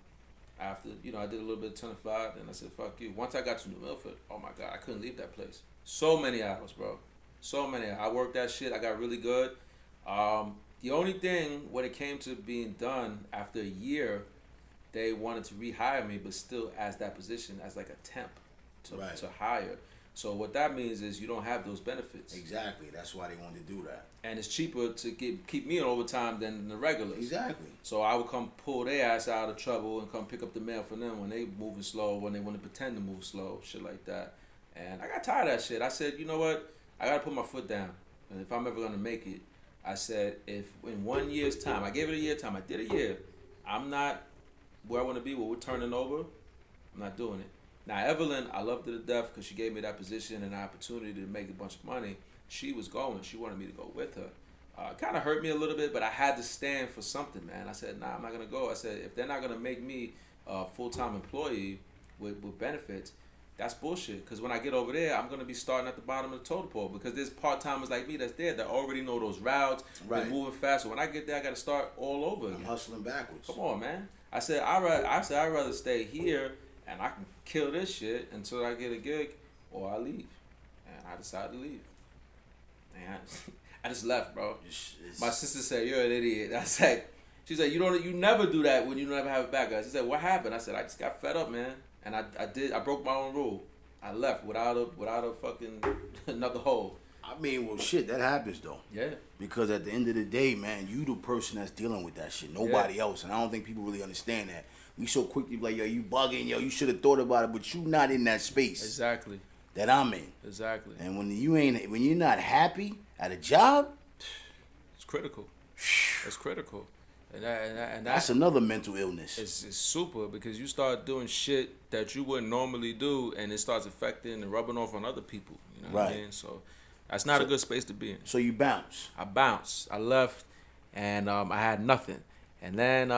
After, I did a little bit of 10 to 5, then I said, fuck you. Once I got to New Milford, oh my God, I couldn't leave that place. So many hours, bro. So many. I worked that shit. I got really good. The only thing when it came to being done after a year, they wanted to rehire me, but still as that position, as like a temp to hire. So what that means is you don't have those benefits. Exactly. That's why they wanted to do that. And it's cheaper to keep me on overtime than the regulars. Exactly. So I would come pull their ass out of trouble and come pick up the mail for them when they moving slow, when they want to pretend to move slow, shit like that. And I got tired of that shit. I said, you know what? I got to put my foot down. And if I'm ever going to make it, I said, if in 1 year's time, I gave it a year time, I did a year, I'm not where I want to be, where we're turning over, I'm not doing it. Now, Evelyn, I loved her to death because she gave me that position and the opportunity to make a bunch of money. She was going. She wanted me to go with her. It kind of hurt me a little bit, but I had to stand for something, man. I said, nah, I'm not going to go. I said, if they're not going to make me a full-time employee with benefits, that's bullshit. Because when I get over there, I'm going to be starting at the bottom of the totem pole because there's part-timers like me that's there that already know those routes. Right. They're moving fast. So when I get there, I got to start all over again. I'm hustling backwards. Come on, man. I said, I'd rather stay here and I can kill this shit until I get a gig or I leave. And I decided to leave. And I just left, bro. My sister said, you're an idiot. I said, she said, you never do that when you never have a backup. She said, what happened? I said, I just got fed up, man. And I broke my own rule. I left without a fucking another hole. I mean, well, shit, that happens though. Yeah. Because at the end of the day, man, you the person that's dealing with that shit. Nobody else. And I don't think people really understand that. We so quick to be like, yo, you bugging, yo, you should have thought about it, but you not in that space. Exactly. That I'm in. Exactly. And when you're not happy at a job, it's critical. It's critical. And that's another mental illness. It's super because you start doing shit that you wouldn't normally do, and it starts affecting and rubbing off on other people. You know what I mean? So that's not a good space to be in. So you bounce. I bounced. I left, and I had nothing. And then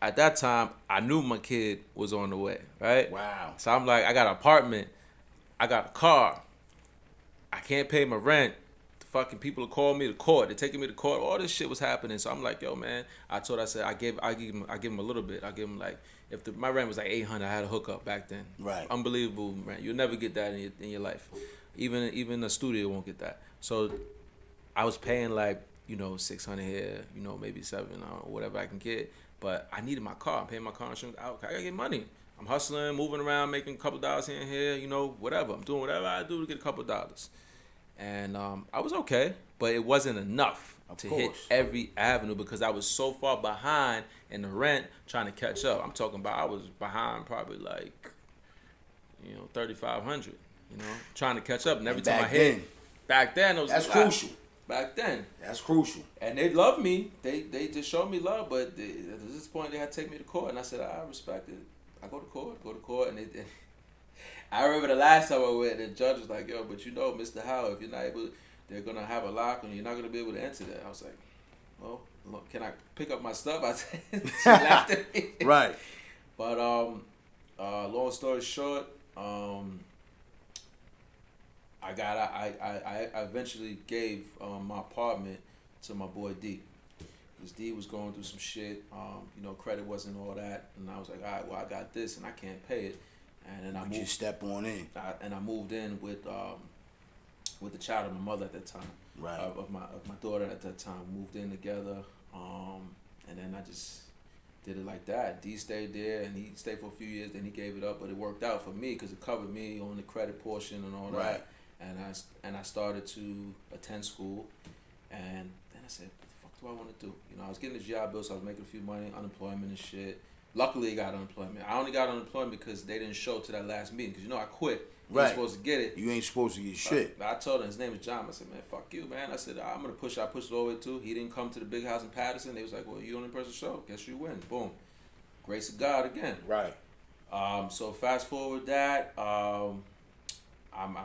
at that time, I knew my kid was on the way. Right? Wow. So I'm like, I got an apartment. I got a car. I can't pay my rent. Fucking people are calling me to court. They're taking me to court. All this shit was happening. So I'm like, yo, man. I give him a little bit. I give him like, my rent was like $800. I had a hookup back then. Right. Unbelievable rent. You'll never get that in your life. Even the studio won't get that. So I was paying like, $600 here, maybe $700 or whatever I can get. But I needed my car. I'm paying my car insurance out. I gotta get money. I'm hustling, moving around, making a couple dollars here and here. Whatever. I'm doing whatever I do to get a couple dollars. And I was okay, but it wasn't enough to hit every avenue because I was so far behind in the rent trying to catch up. I'm talking about I was behind probably like, $3,500, trying to catch up. And every time I hit, back then, it was crucial. Back then. That's crucial. And they loved me. They just showed me love, but at this point, they had to take me to court. And I said, I respect it. I go to court, and they I remember the last time I went, the judge was like, yo, but Mr. Howell, if you're not able, they're going to have a lock and you're not going to be able to enter that. I was like, well, look, can I pick up my stuff? I said, she laughed at me. Right. But long story short, I eventually gave my apartment to my boy D. Because D was going through some shit. Credit wasn't all that. And I was like, all right, well, I got this and I can't pay it. And then I moved. Just step on in. I moved in with the child of my mother at that time. Right. Of my daughter at that time. Moved in together. And then I just did it like that. D stayed there, and he stayed for a few years. Then he gave it up, but it worked out for me because it covered me on the credit portion and all right. that. And I started to attend school, and then I said, what the fuck do I want to do? I was getting a GI Bill, so I was making a few money, unemployment and shit. Luckily, I got unemployment. I only got unemployment because they didn't show to that last meeting. Because I quit. You ain't supposed to get it. You ain't supposed to get shit. I told him, his name is John. I said, man, fuck you, man. I said, I'm going to push. I pushed it all the way too. He didn't come to the big house in Patterson. They was like, well, you the only person show. Guess you win. Boom. Grace of God again. Right. So fast forward that. I'm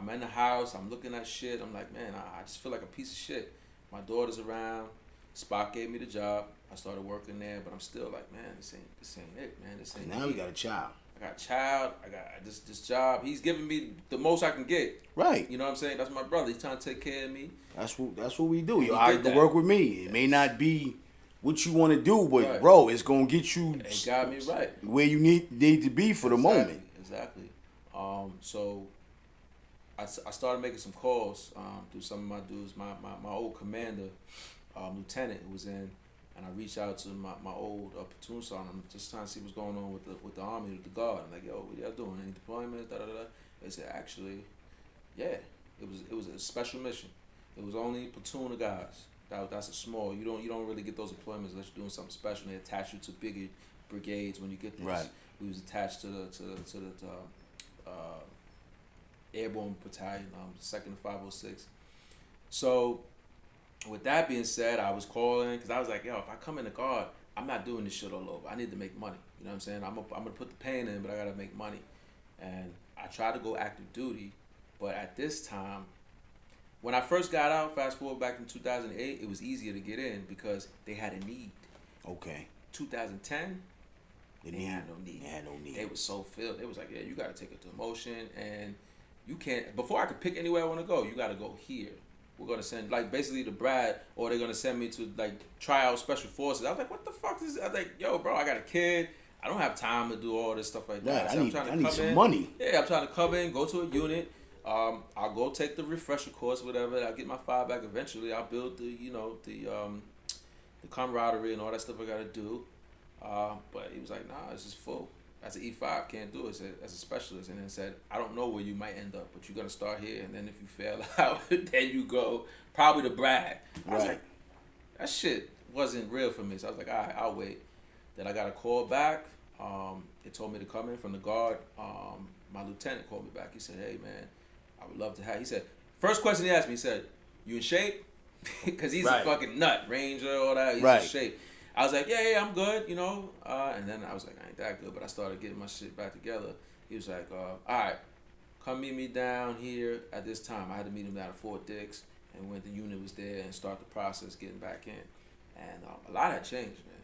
in the house. I'm looking at shit. I'm like, man, I just feel like a piece of shit. My daughter's around. Spock gave me the job. I started working there, but I'm still like, man, this ain't it, man. This ain't now it. You got a child. I got a child. I got this job. He's giving me the most I can get. Right. You know what I'm saying? That's my brother. He's trying to take care of me. That's what we do. Yo, I can work with me. It may not be what you want to do, but Right. bro, it's gonna get you It got me right. where you need to be for the moment. Exactly. So I started making some calls through some of my dudes. My old commander, lieutenant, who was in, and I reached out to my old platoon sergeant. I'm just trying to see what's going on with the army, with the guard. I'm like, yo, what y'all doing? Any deployments? Da da da. They said, actually, yeah, it was a special mission. It was only a platoon of guys. That's a small. You don't really get those deployments unless you're doing something special. They attach you to bigger brigades when you get this. Right. We was attached to the airborne battalion, 2nd 506. So, with that being said, I was calling because I was like, yo, if I come in the guard, I'm not doing this shit all over. I need to make money. You know what I'm saying? I'm gonna put the pain in, but I gotta make money. And I tried to go active duty, but at this time, when I first got out, fast forward back in 2008, it was easier to get in because they had a need. Okay. 2010, they had no need. They had no need. They was so filled. It was like, yeah, you got to take it to motion, and you can't. Before I could pick anywhere I want to go, you got to go here. We're gonna send like basically to Brad, or they're gonna send me to like try out special forces. I was like, what the fuck is this? I was like, yo, bro, I got a kid. I don't have time to do all this stuff like that. Right, So I need some money. Yeah, I'm trying to come in, go to a unit. I'll go take the refresher course, whatever. I'll get my file back eventually. I'll build the camaraderie and all that stuff I gotta do. But he was like, nah, it's just full. As an E5, can't do it as a specialist. And then said, I don't know where you might end up, but you're gonna start here, and then if you fail out, then you go probably to Bragg. I was like, that shit wasn't real for me. So I was like, all right, I'll wait. Then I got a call back. They told me to come in from the guard. My lieutenant called me back. He said, hey man, I would love to have. He said, first question he asked me, he said, you in shape? Because he's a fucking nut, Ranger, all that. He's in shape. I was like, yeah, I'm good, you know. And then I was like, I ain't that good, but I started getting my shit back together. He was like, all right, come meet me down here at this time. I had to meet him down at Fort Dix, and when the unit was there, and start the process getting back in. And a lot had changed, man.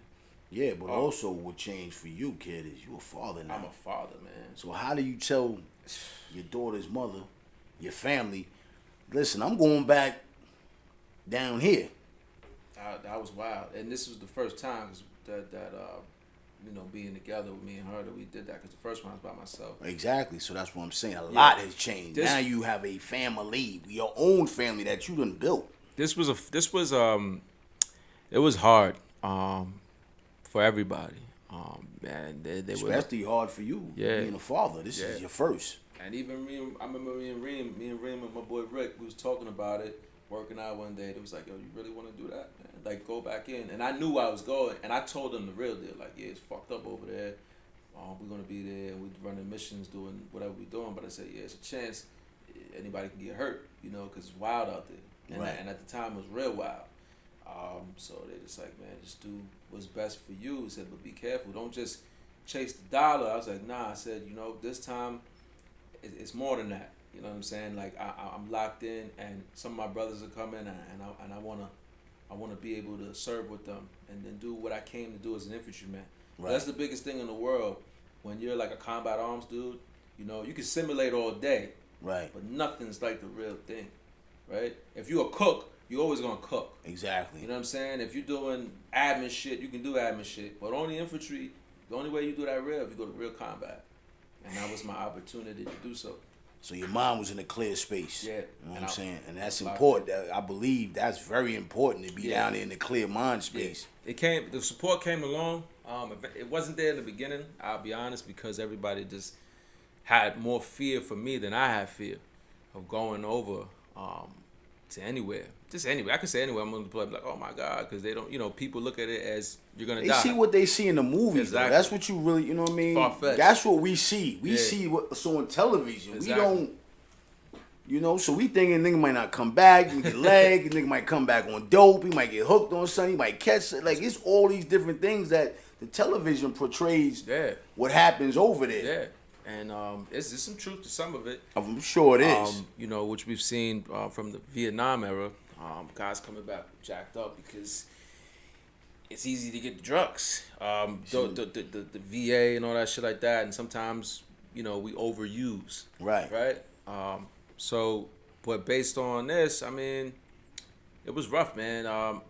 Yeah, but also what changed for you, kid, is you a father now. I'm a father, man. So how do you tell your daughter's mother, your family, listen, I'm going back down here? That was wild, and this was the first time that being together with me and her that we did that. Because the first one I was by myself. Exactly. So that's what I'm saying. A lot has changed. Now you have a family, your own family that you done built. It was hard for everybody. Man, they especially hard for you being a father. This is your first. And even I remember me and Reem and my boy Rick, we was talking about it. Working out one day, it was like, yo, you really want to do that, man? Like, go back in. And I knew I was going, and I told them the real deal. Like, yeah, it's fucked up over there. We're going to be there, and we're running missions, doing whatever we're doing. But I said, yeah, it's a chance anybody can get hurt, you know, because it's wild out there. And, and at the time, it was real wild. So they just like, man, just do what's best for you. He said, but be careful. Don't just chase the dollar. I was like, nah. I said, you know, this time, it's more than that. You know what I'm saying? Like I'm locked in, and some of my brothers are coming, and I wanna be able to serve with them, and then do what I came to do as an infantryman. Right. That's the biggest thing in the world. When you're like a combat arms dude, you know, you can simulate all day, right? But nothing's like the real thing, right? If you're a cook, you're always gonna cook. Exactly. You know what I'm saying? If you're doing admin shit, you can do admin shit. But on the infantry, the only way you do that real, if you go to real combat, and that was my opportunity to do so. So your mind was in a clear space. Yeah. You know what I'm saying? And that's important. I believe that's very important to be down there in the clear mind space. Yeah. The support came along. It wasn't there in the beginning, I'll be honest, because everybody just had more fear for me than I had fear of going over to anywhere. Just anywhere. I could say anywhere. I'm going to play like, oh my God, because they don't, people look at it as you're going to die. They see what they see in the movies. Exactly. That's what you really, you know what I mean? Far-fetched. That's what we see. We see what's on television. Exactly. We don't, so we thinking nigga might not come back, he get leg, nigga might come back on dope, he might get hooked on something, he might catch it. Like, it's all these different things that the television portrays what happens over there. Yeah. And there's some truth to some of it. I'm sure it is. Which we've seen from the Vietnam era. Guys coming back jacked up because it's easy to get the drugs. The VA and all that shit like that. And sometimes, we overuse. Right. Right? But based on this, I mean, it was rough, man.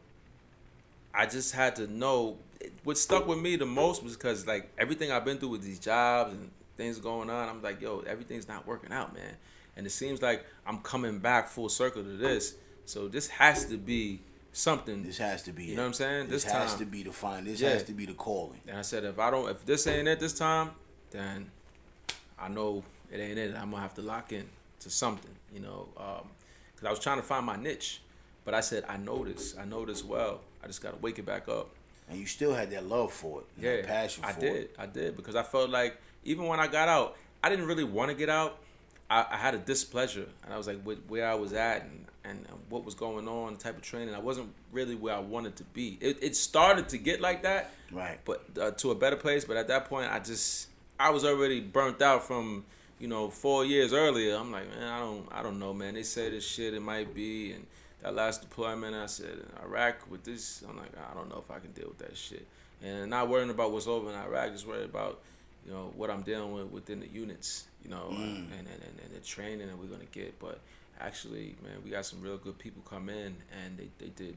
I just had to know. What stuck with me the most was because like everything I've been through with these jobs and things going on, I'm like, yo, everything's not working out, man. And it seems like I'm coming back full circle to this. So this has to be something. This has to be You it. know what I'm saying? This This has time, to be the fine. This yeah. has to be the calling. And I said, if this ain't it this time, then I know it ain't it. I'm gonna have to lock in to something, you know, because I was trying to find my niche, but I said, I know this well. I just gotta wake it back up. And you still had that love for it, that passion for it. I did because I felt like even when I got out, I didn't really want to get out. I had a displeasure, and I was like, where I was at and what was going on, the type of training. I wasn't really where I wanted to be. It started to get like that, right? But to a better place. But at that point, I was already burnt out from 4 years earlier. I'm like, man, I don't know, man. They say this shit, it might be, and that last deployment, I said, Iraq with this, I'm like, I don't know if I can deal with that shit. And not worrying about what's over in Iraq, just worried about, what I'm dealing with within the units, and the training that we're going to get. But actually, man, we got some real good people come in, and they did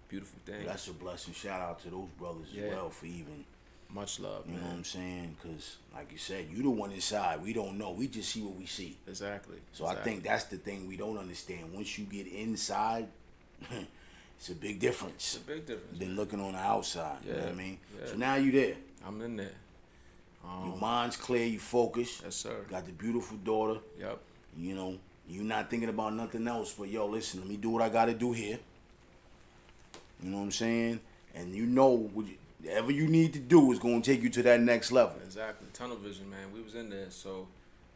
beautiful things. That's a blessing. Shout out to those brothers as well for even... Much love, man. You know what I'm saying? Because, like you said, you the one inside. We don't know. We just see what we see. Exactly. So I think that's the thing we don't understand. Once you get inside, it's a big difference. It's a big difference. Than looking on the outside. Yeah. You know what I mean? Yeah. So now you there. I'm in there. Your mind's clear. You focused. Yes, sir. Got the beautiful daughter. Yep. You're not thinking about nothing else. But, yo, listen, let me do what I got to do here. You know what I'm saying? And whatever you need to do is going to take you to that next level. Exactly. Tunnel vision, man. We was in there, so,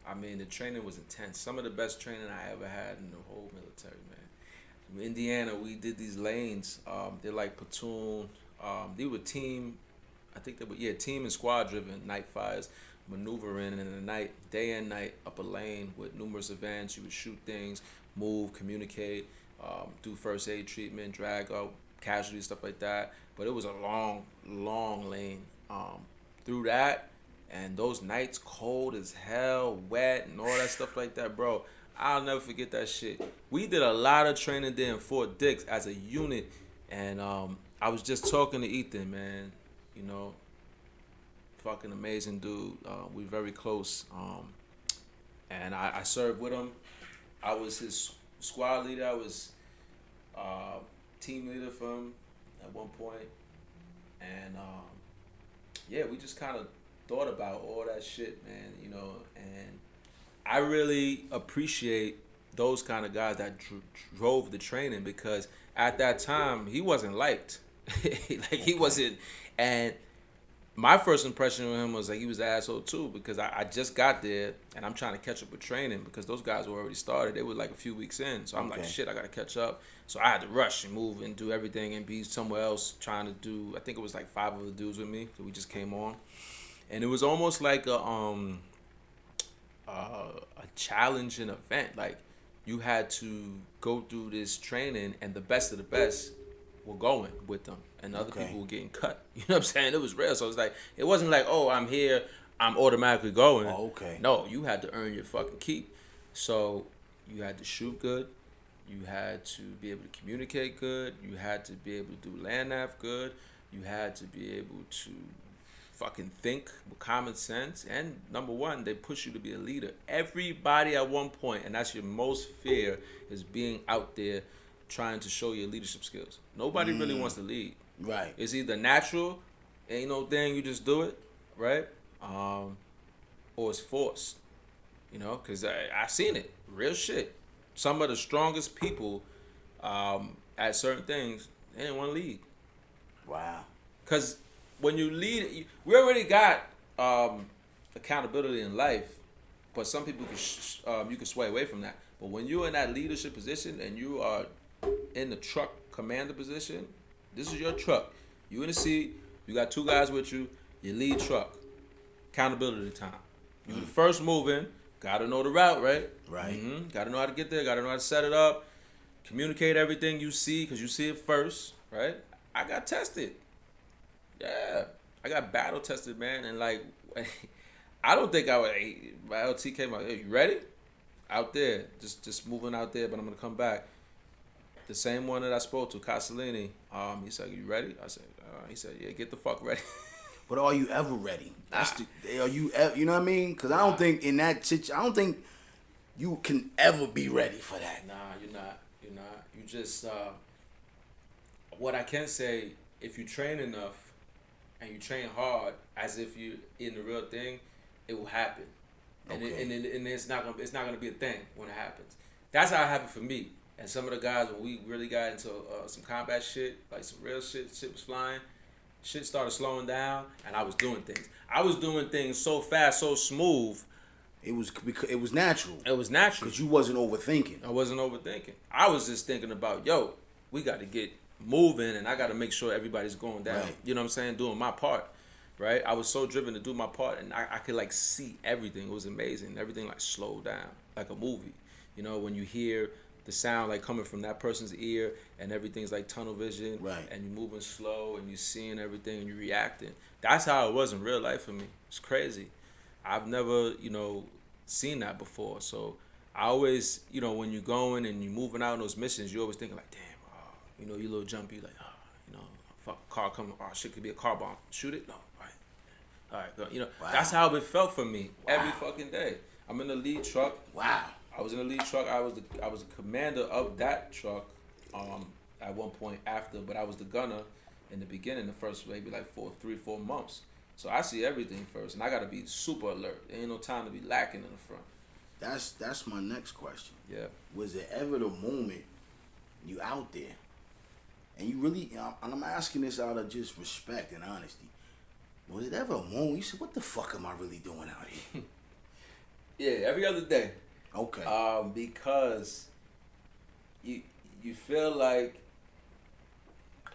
I mean, the training was intense. Some of the best training I ever had in the whole military, man. In Indiana, we did these lanes. They're like platoon. They were team, I think they were, team and squad driven, night fires, maneuvering in the night, day and night, up a lane with numerous events. You would shoot things, move, communicate, do first aid treatment, drag up casualties, stuff like that. But it was a long lane through that, and those nights cold as hell, wet, and all that stuff like that, bro. I'll never forget that shit. We did a lot of training there in Fort Dix as a unit, and I was just talking to Ethan, man. Fucking amazing dude. We very close, and I served with him. I was his squad leader. I was team leader for him at one point. And we just kind of thought about all that shit, man, and I really appreciate those kind of guys that drove the training, because at that time he wasn't liked. He wasn't. And my first impression of him was like he was an asshole too, because I just got there and I'm trying to catch up with training, because those guys were already started. They were like a few weeks in. So I'm like, shit, I got to catch up. So I had to rush and move and do everything and be somewhere else trying to do, I think it was like 5 other dudes with me. So we just came on. And it was almost like a challenging event. Like, you had to go through this training, and the best of the best were going with them, and other people were getting cut. You know what I'm saying? It was real. So it's like, it wasn't like, oh, I'm here, I'm automatically going. Oh, okay. No, you had to earn your fucking keep. So you had to shoot good. You had to be able to communicate good. You had to be able to do land nav good. You had to be able to fucking think with common sense. And number one, they push you to be a leader. Everybody at one point, and that's your most fear, is being out there trying to show your leadership skills. Nobody really wants to lead. Right. It's either natural, ain't no thing, you just do it, right? Or it's forced, because I've seen it, real shit. Some of the strongest people at certain things, they didn't want to lead. Wow. Because when you lead, we already got accountability in life, but some people you can sway away from that. But when you're in that leadership position and you are in the truck commander position, this is your truck. You in the seat, you got 2 guys with you, you lead truck. Accountability time. You the first moving, gotta know the route, right? Right. Mm-hmm. Gotta know how to get there, gotta know how to set it up, communicate everything you see, because you see it first, right? I got tested. Yeah. I got battle tested, man, and like, I don't think I would, my LT came out, hey, you ready? Out there, just moving out there, but I'm gonna come back. The same one that I spoke to, Castellini. He said, "You ready?" I said, he said, "Yeah, get the fuck ready." But are you ever ready? Are you ever, you know what I mean? Because I don't think in that situation, I don't think you can ever be ready for that. Nah, you're not. You're not. You just, what I can say, if you train enough and you train hard as if you in the real thing, it will happen. And, Okay. and it's not gonna be a thing when it happens. That's how it happened for me. And some of the guys, when we really got into some combat shit, like some real shit was flying. Shit started slowing down, and I was doing things. I was doing things so fast, so smooth. It was natural. It was natural. Because you wasn't overthinking. I wasn't overthinking. I was just thinking about, yo, we got to get moving, and I got to make sure everybody's going down. Right. You know what I'm saying? Doing my part, right? I was so driven to do my part, and I could, like, see everything. It was amazing. Everything, like, slowed down, like a movie. You know, when you hear the sound, like, coming from that person's ear, and everything's, like, tunnel vision. Right. And you're moving slow, and you're seeing everything, and you're reacting. That's how it was in real life for me. It's crazy. I've never, seen that before. So I always, when you're going and you're moving out on those missions, you're always thinking like, damn, you're a little jumpy, like, fuck, car coming, shit could be a car bomb. Shoot it? No, all right, go. Wow. That's how it felt for me every Wow. fucking day. I'm in the lead truck. Wow. I was in the lead truck. I was the commander of that truck at one point after, but I was the gunner in the beginning, the first maybe like 3-4 months. So I see everything first, and I got to be super alert. There ain't no time to be lacking in the front. That's my next question. Yeah. Was there ever the moment you out there, and you really, and I'm asking this out of just respect and honesty, was it ever a moment you said, what the fuck am I really doing out here? Yeah, every other day. Okay. Because you feel like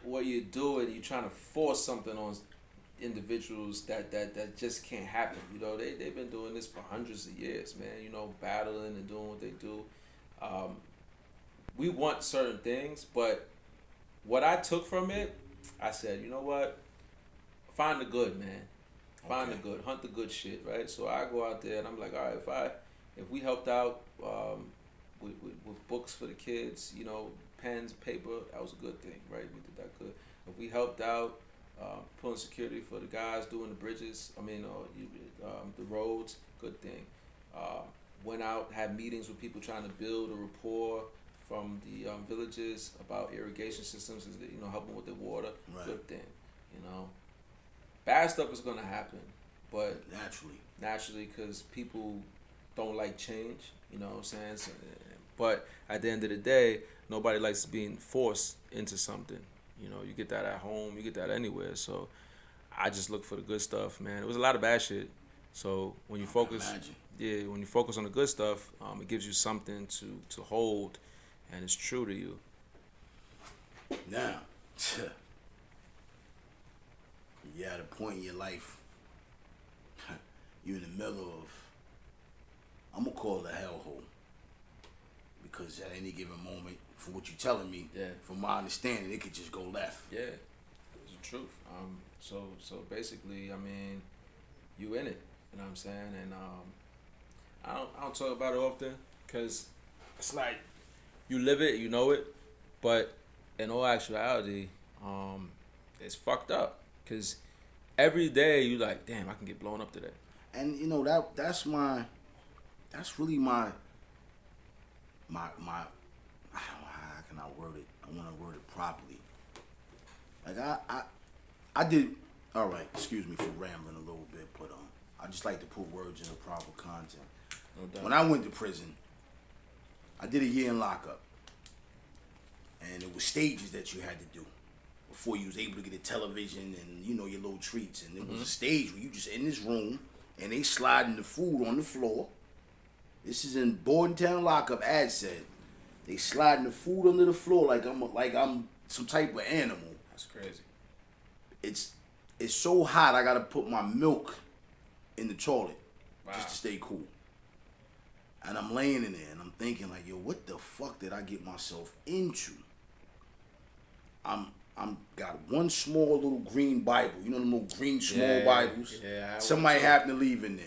what you're doing, you're trying to force something on individuals that just can't happen. They've been doing this for hundreds of years, man. Battling and doing what they do. We want certain things, but what I took from it, I said, you know what? Find the good, man. Find the good. Hunt the good shit, right? So I go out there and I'm like, all right, if we helped out with books for the kids, pens, paper, that was a good thing, right? We did that good. If we helped out pulling security for the guys doing the bridges, the roads, good thing. Went out, had meetings with people trying to build a rapport from the villages about irrigation systems, helping with the water, Right. good thing. Bad stuff is gonna happen, but naturally, because people don't like change. You know what I'm saying? So, but at the end of the day, nobody likes being forced into something. You get that at home, you get that anywhere. So I just look for the good stuff, man. It was a lot of bad shit. So when you focus, when you focus on the good stuff, it gives you something to hold, and it's true to you. Now, you're at a point in your life, you're in the middle of, I'm going to call it a hellhole. Because at any given moment, for what you're telling me, from my understanding, it could just go left. Yeah, it's the truth. So basically, you in it. You know what I'm saying? And I don't talk about it often because it's like you live it, you know it, but in all actuality, it's fucked up because every day you like, damn, I can get blown up today. And that's really my how can I word it? I want to word it properly. Like I did, all right, excuse me for rambling a little bit, but I just like to put words in the proper content. No doubt. When I went to prison, I did a year in lockup. And it was stages that you had to do before you was able to get a television and, your little treats. And it was a stage where you just in this room and they sliding the food on the floor. This is in Bordentown lockup, ad said. They sliding the food under the floor like I'm some type of animal. That's crazy. It's so hot I gotta put my milk in the toilet just to stay cool. And I'm laying in there and I'm thinking like, yo, what the fuck did I get myself into? I'm got one small little green Bible, the little green small Bibles. Yeah, somebody happened to leave in there.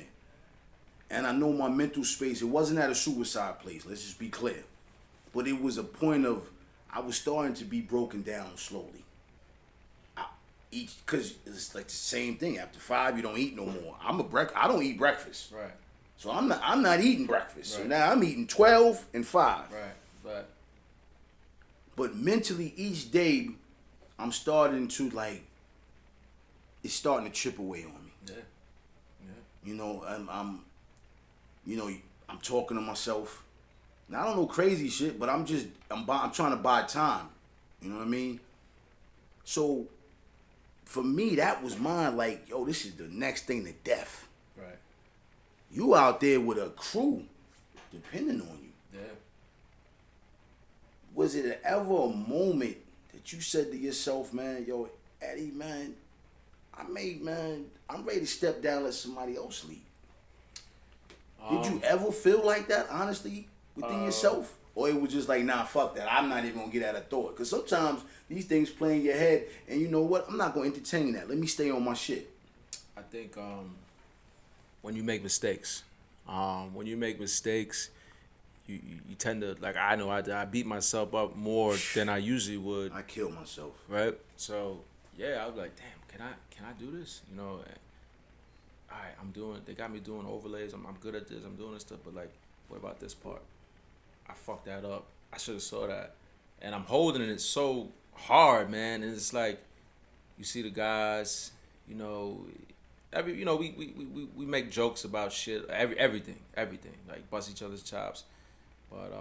And I know my mental space, it wasn't at a suicide place, let's just be clear. But it was a point of, I was starting to be broken down slowly. Because it's like the same thing. After 5, you don't eat no more. I don't eat breakfast. Right. So I'm not eating breakfast. Right. So now I'm eating 12 and 5. Right. But mentally, each day, I'm starting to it's starting to chip away on me. Yeah. You know, I'm talking to myself. Now I don't know crazy shit, but I'm trying to buy time. You know what I mean? So, for me, that was mine. Like, yo, this is the next thing to death. Right. You out there with a crew depending on you. Yeah. Was it ever a moment that you said to yourself, man, yo, Eddie, man, I'm ready to step down and let somebody else lead? Did you ever feel like that, honestly, within yourself? Or it was just like, nah, fuck that. I'm not even going to get out of thought. Because sometimes these things play in your head, and you know what? I'm not going to entertain that. Let me stay on my shit. I think when you make mistakes, you tend to, like, I know I beat myself up more than I usually would. I kill myself. Right? So, yeah, I was like, damn, can I do this? You know, all right, they got me doing overlays. I'm good at this. I'm doing this stuff. But, like, what about this part? I fucked that up. I should have saw that. And I'm holding it so hard, man. And it's like, you see the guys, you know, we make jokes about shit, everything, like bust each other's chops. But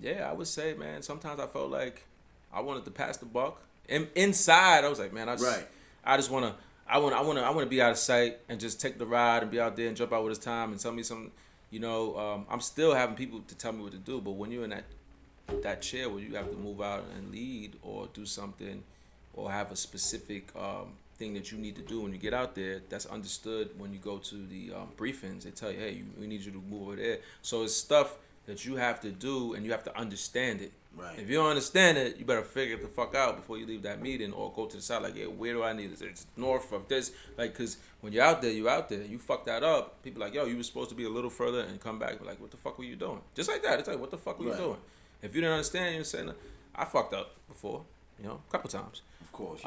yeah, I would say, man, sometimes I felt like I wanted to pass the buck. And inside, I was like, man, I want to be out of sight and just take the ride and be out there and jump out with his time and tell me something. You know, I'm still having people to tell me what to do, but when you're in that chair where you have to move out and lead or do something or have a specific thing that you need to do when you get out there, that's understood when you go to the briefings. They tell you, hey, we need you to move over there. So it's stuff that you have to do and you have to understand it. Right. If you don't understand it, you better figure it the fuck out before you leave that meeting or go to the side like, yeah, where do I need this? It's north of this. Like, because when you're out there, you fuck that up. People like, yo, you were supposed to be a little further and come back. Like, what the fuck were you doing? Just like that. It's like, what the fuck were you doing? If you didn't understand, you're saying, I fucked up before, you know, a couple times. Of course.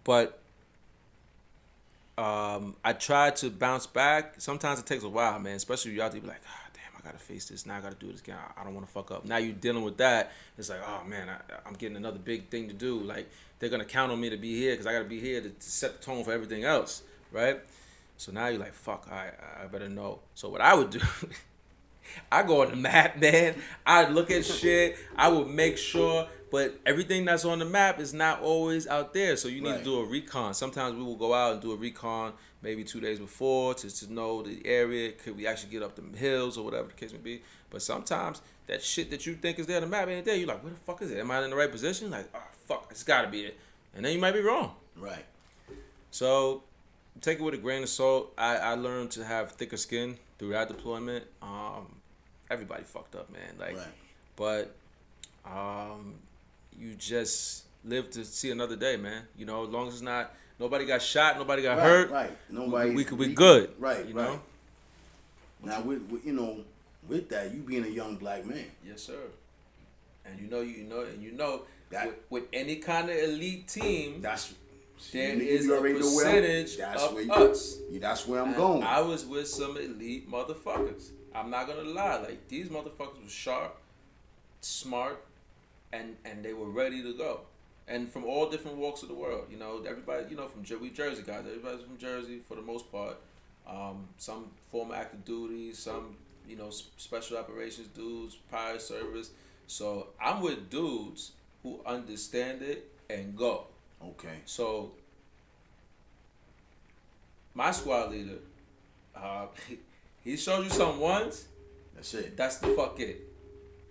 But I try to bounce back. Sometimes it takes a while, man, especially if you're out there, you be like, I gotta face this. Now I gotta do this again. I don't want to fuck up. Now you're dealing with that. It's like, oh man, I'm getting another big thing to do. Like, they're gonna count on me to be here because I gotta be here to set the tone for everything else, right? So now you're like, fuck, I better know. So what I would do, I go on the map, man. I look at shit. I would make sure, but everything that's on the map is not always out there. So you need to do a recon. Sometimes we will go out and do a recon maybe 2 days before to know the area. Could we actually get up the hills or whatever the case may be? But sometimes that shit that you think is there on the map ain't there. You're like, where the fuck is it? Am I in the right position? Like, oh, fuck, it's got to be it. And then you might be wrong. Right. So take it with a grain of salt. I learned to have thicker skin through that deployment. Everybody fucked up, man. Like, but you just live to see another day, man. You know, as long as it's not nobody got shot, nobody got hurt. Right. Nobody. We could be good. Right. You know. Now, with that, you being a young black man. Yes, sir. And you know that with any kind of elite team, there is a percentage of us. That's where I'm going. I was with some elite motherfuckers. I'm not gonna lie. Like, these motherfuckers were sharp, smart, and they were ready to go. And from all different walks of the world. You know, everybody. You know, we Jersey guys. Everybody's from Jersey for the most part. Some former active duty. Some, you know, special operations dudes, prior service. So I'm with dudes who understand it and go. Okay. So my squad leader, he showed you something once. That's it. That's the fuck it.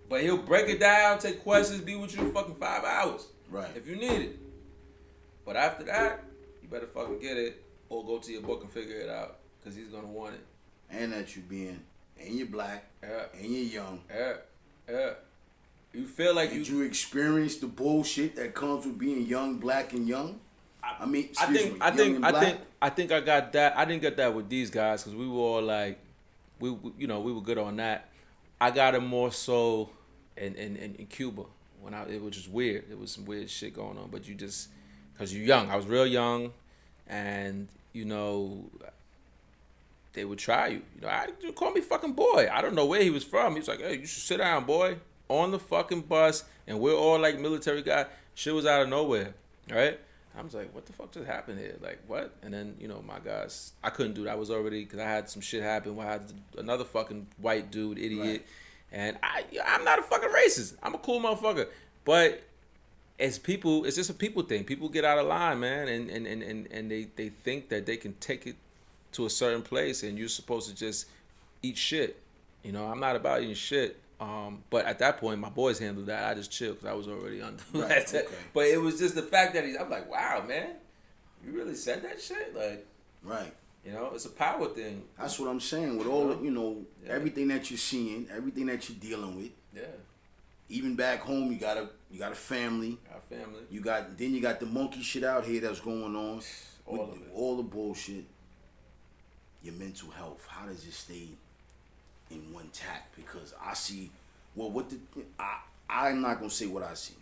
But he'll break it down, take questions, be with you fucking 5 hours. Right. If you need it. But after that, you better fucking get it or go to your book and figure it out because he's gonna want it. And that and you're black, and you're young. Yeah. You feel like Did you experience the bullshit that comes with being young, black, and young? I think I got that. I didn't get that with these guys because we were all like, we were good on that. I got it more so in Cuba it was just weird. It was some weird shit going on, but you just, cause you're young. I was real young, and they would try you. You call me fucking boy. I don't know where he was from. He was like, hey, you should sit down, boy, on the fucking bus, and we're all like military guys. Shit was out of nowhere, right? I was like, what the fuck just happened here? Like, what? And then, my guys, I couldn't do that. I was already, because I had some shit happen where I had another fucking white dude, idiot. Right. And I'm not a fucking racist. I'm a cool motherfucker. But it's just a people thing. People get out of line, man, and they think that they can take it to a certain place and you're supposed to just eat shit. I'm not about eating shit. But at that point, my boys handled that. I just chilled because I was already under. Right, okay. But it was just the fact that I'm like, wow, man, you really said that shit? Like, right. It's a power thing. That's what I'm saying. With all, everything that you're seeing, everything that you're dealing with. Yeah. Even back home, you got a family. Our family. You got the monkey shit out here that's going on. All the bullshit. Your mental health. How does it stay in one tact? Because I see, I'm not gonna say what I see,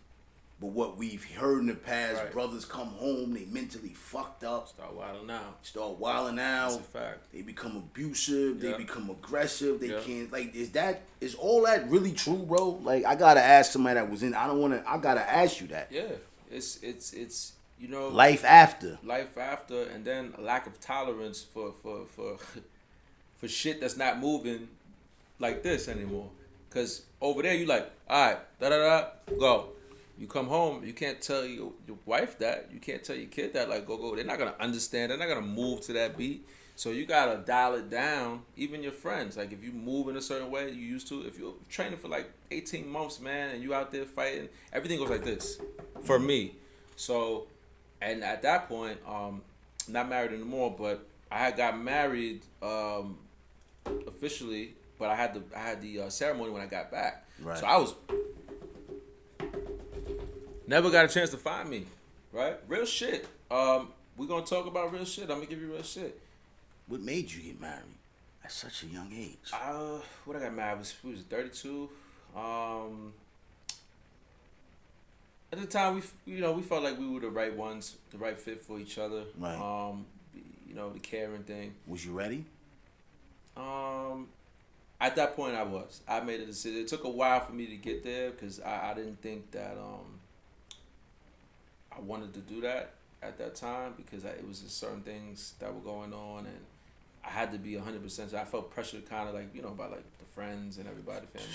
but what we've heard in the past, right. Brothers come home, they mentally fucked up. Start wilding out. That's a fact. They become abusive. Yep. They become aggressive. They can't, like, is all that really true, bro? Like, I gotta ask somebody that was in. I gotta ask you that. Yeah, it's life after, and then a lack of tolerance for shit that's not moving like this anymore. Cause over there you like, all right, go. You come home, you can't tell your wife that. You can't tell your kid that, like, go. They're not gonna understand. They're not gonna move to that beat. So you gotta dial it down. Even your friends, like, if you move in a certain way you used to, if you're training for like 18 months, man, and you out there fighting, everything goes like this. For me, so. And at that point, not married anymore, but I had got married officially, but I had the ceremony when I got back. Right. So I was never got a chance to find me, right? Real shit. We're gonna talk about real shit. I'm gonna give you real shit. What made you get married at such a young age? What I got married was 32. At the time, we felt like we were the right ones, the right fit for each other. Right. The caring thing. Was you ready? At that point, I was. I made a decision. It took a while for me to get there because I didn't think that I wanted to do that at that time because it was just certain things that were going on and I had to be 100%. So I felt pressured, kind of like by like the friends and everybody, family.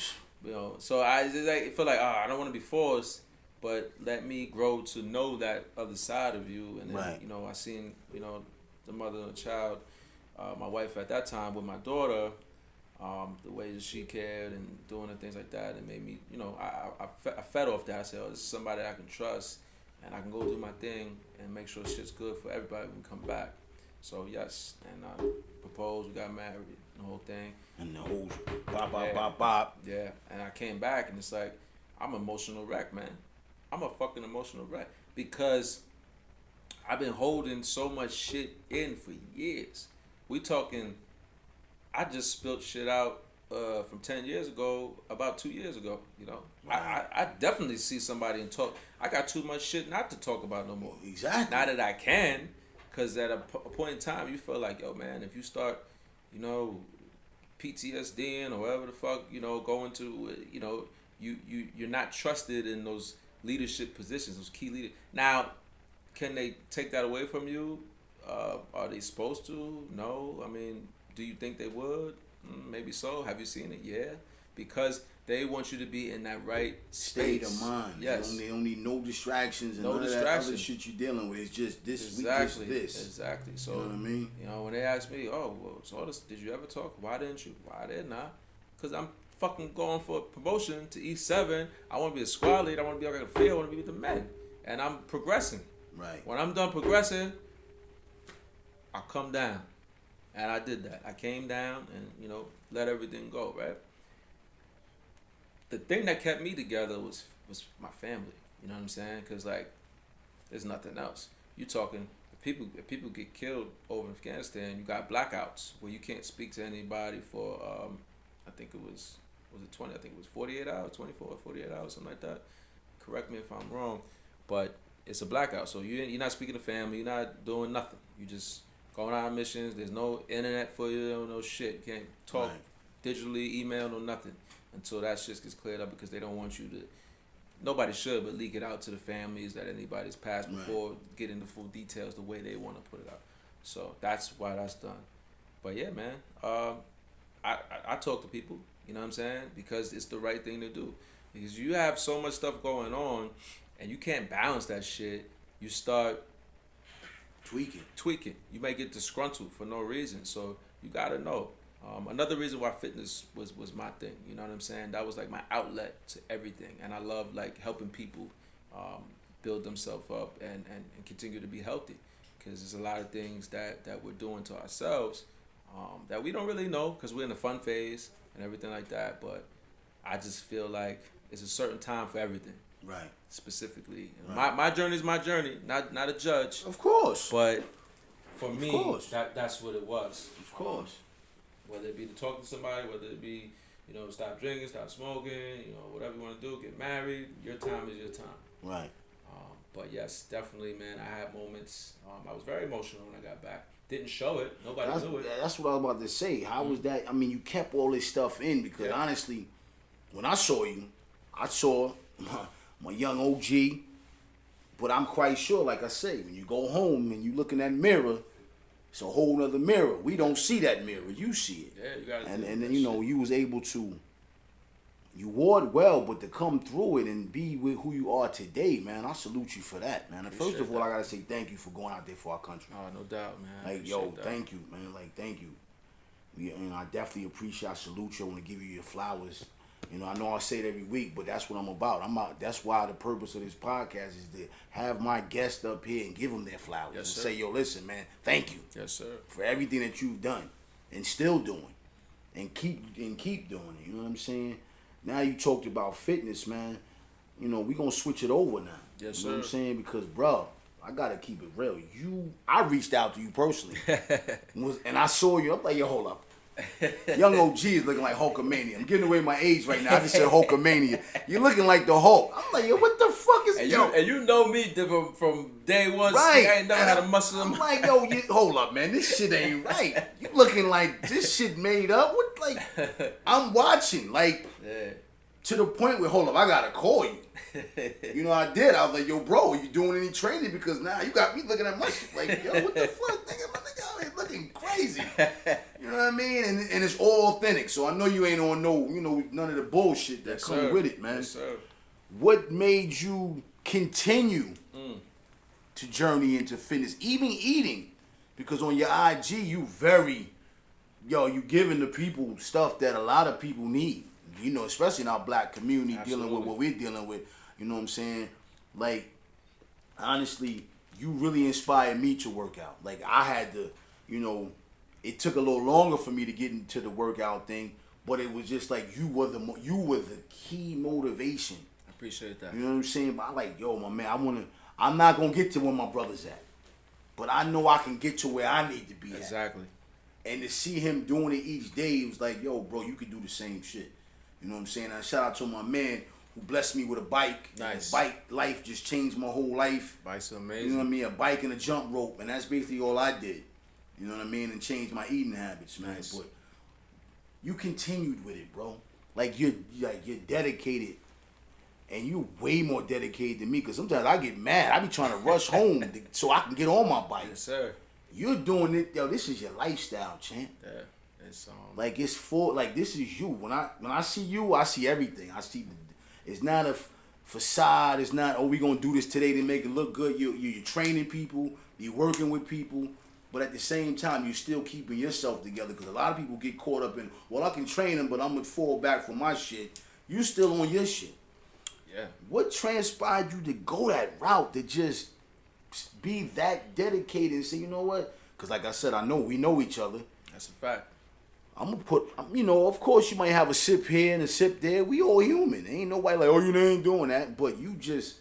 So I feel like I don't want to be forced. But let me grow to know that other side of you. And then, right. I seen, the mother and the child, my wife at that time with my daughter, the way that she cared and doing the things like that. And made me, I fed off that. I said, this is somebody I can trust and I can go do my thing and make sure shit's good for everybody when we come back. So, yes. And I proposed, we got married, the whole thing. And the whole bop. Yeah. And I came back and it's like, I'm an emotional wreck, man. I'm a fucking emotional wreck because I've been holding so much shit in for years. We talking, I just spilled shit out from 10 years ago, about 2 years ago, Wow. I definitely see somebody and talk. I got too much shit not to talk about no more. Exactly. Not that I can, because at a point in time, you feel like, yo, man, if you start, PTSDing or whatever the fuck, going to, you're not trusted in those leadership positions, those key leaders. Now, can they take that away from you? Are they supposed to? No. I mean, do you think they would? Maybe so. Have you seen it? Yeah. Because they want you to be in that right state of mind. Yes. They don't need no distractions and none of that other shit you're dealing with. It's just this. Exactly. This. Exactly. So, you know what I mean? When they ask me, did you ever talk? Why didn't you? Why didn't I? Because I'm fucking going for a promotion to E7. I want to be a squad leader. I want to be like a field. I want to be with the men. And I'm progressing. Right. When I'm done progressing, I'll come down. And I did that. I came down and, let everything go, right? The thing that kept me together was my family. You know what I'm saying? Because, like, there's nothing else. You talking, if people get killed over in Afghanistan, you got blackouts where you can't speak to anybody for, I think it was it 20? I think it was 48 hours, 24 or 48 hours, something like that. correct me if I'm wrong, but it's a blackout. So you're not speaking to family. You're not doing nothing. You just going out on missions. There's no internet for you. No shit. You can't talk digitally, email, no nothing until that shit gets cleared up because they don't want you to. Nobody should, but leak it out to the families that anybody's passed before getting the full details the way they want to put it out. So that's why that's done. But yeah, man, I talk to people, you know what I'm saying? Because it's the right thing to do. Because you have so much stuff going on and you can't balance that shit, you start tweaking. You might get disgruntled for no reason. So you gotta know. Another reason why fitness was my thing, you know what I'm saying? That was like my outlet to everything. And I love like helping people build themselves up and continue to be healthy. Because there's a lot of things that we're doing to ourselves that we don't really know because we're in the fun phase and everything like that. But I just feel like it's a certain time for everything. Right. Specifically. Right. My journey is my journey, not a judge. Of course. But for me, that's what it was. Of course. Whether it be to talk to somebody, whether it be, stop drinking, stop smoking, whatever you want to do, get married, your time is your time. Right. But yes, definitely, man, I had moments. I was very emotional when I got back. Didn't show it. Nobody knew it. That's what I was about to say. How was that? I mean, you kept all this stuff in because honestly, when I saw you, I saw my young OG. But I'm quite sure, like I say, when you go home and you look in that mirror, it's a whole nother mirror. We don't see that mirror. You see it. Yeah, you got to. And then you was able to. You wore it well, but to come through it and be with who you are today, man, I salute you for that, man. And first of all, I gotta say thank you for going out there for our country. Oh, no doubt, man. Like, yo, thank you, man. Like, thank you. I definitely appreciate. I salute you. I want to give you your flowers. I know I say it every week, but that's what I'm about. That's why the purpose of this podcast is to have my guests up here and give them their flowers and say, yo, listen, man, thank you. Yes, sir. For everything that you've done and still doing and keep doing it. You know what I'm saying? Now you talked about fitness, man. We gonna switch it over now. Yes, you know sir. what I'm saying? Because, bro, I gotta keep it real. I reached out to you personally, and I saw you. I'm like, yo, hold up. Young OG is looking like Hulkamania. I'm giving away my age right now. I just said Hulkamania. You're looking like the Hulk. I'm like, yo, what the fuck is and you know me from day one. Right. I ain't never had a muscle in I'm like, yo, hold up, man. This shit ain't right. You looking like this shit made up. What, like, I'm watching, like, to the point where, hold up, I gotta call you. I did. I was like, yo, bro, are you doing any training? Because now you got me looking at my shit like, yo, what the fuck, nigga? My nigga out here looking crazy. You know what I mean? And it's all authentic. So I know you ain't on none of the bullshit that come with it, man. Yes, sir. What made you continue to journey into fitness, even eating? Because on your IG, you giving the people stuff that a lot of people need. Especially in our black community. Absolutely. Dealing with what we're dealing with. You know what I'm saying? Like, honestly, you really inspired me to work out. Like, I had to, it took a little longer for me to get into the workout thing, but it was just like you were the key motivation. I appreciate that. You know what I'm saying? But I like, yo, my man, I'm not gonna get to where my brother's at, but I know I can get to where I need to be at. Exactly. And to see him doing it each day, it was like, yo, bro, you could do the same shit. You know what I'm saying? And shout out to my man who blessed me with a bike. Nice. Bike life just changed my whole life. Bike's amazing. You know what I mean? A bike and a jump rope, and that's basically all I did. You know what I mean? And changed my eating habits, man. Nice. But you continued with it, bro. Like you're dedicated, and you way more dedicated than me. Cause sometimes I get mad. I be trying to rush home so I can get on my bike. Yes, sir. You're doing it, yo. This is your lifestyle, champ. Yeah. It's like it's full. Like this is you. When I see you, I see everything. I see. It's not a facade. It's not. Oh, we gonna do this today to make it look good. You're training people. You're working with people. But at the same time, you're still keeping yourself together. Because a lot of people get caught up in, well, I can train them, but I'm gonna fall back from my shit. You still on your shit. Yeah. What transpired you to go that route to just be that dedicated and say, you know what? Because like I said, we know each other. That's a fact. I'm gonna put, of course you might have a sip here and a sip there. We all human. Ain't nobody like, oh, you ain't doing that. But you just,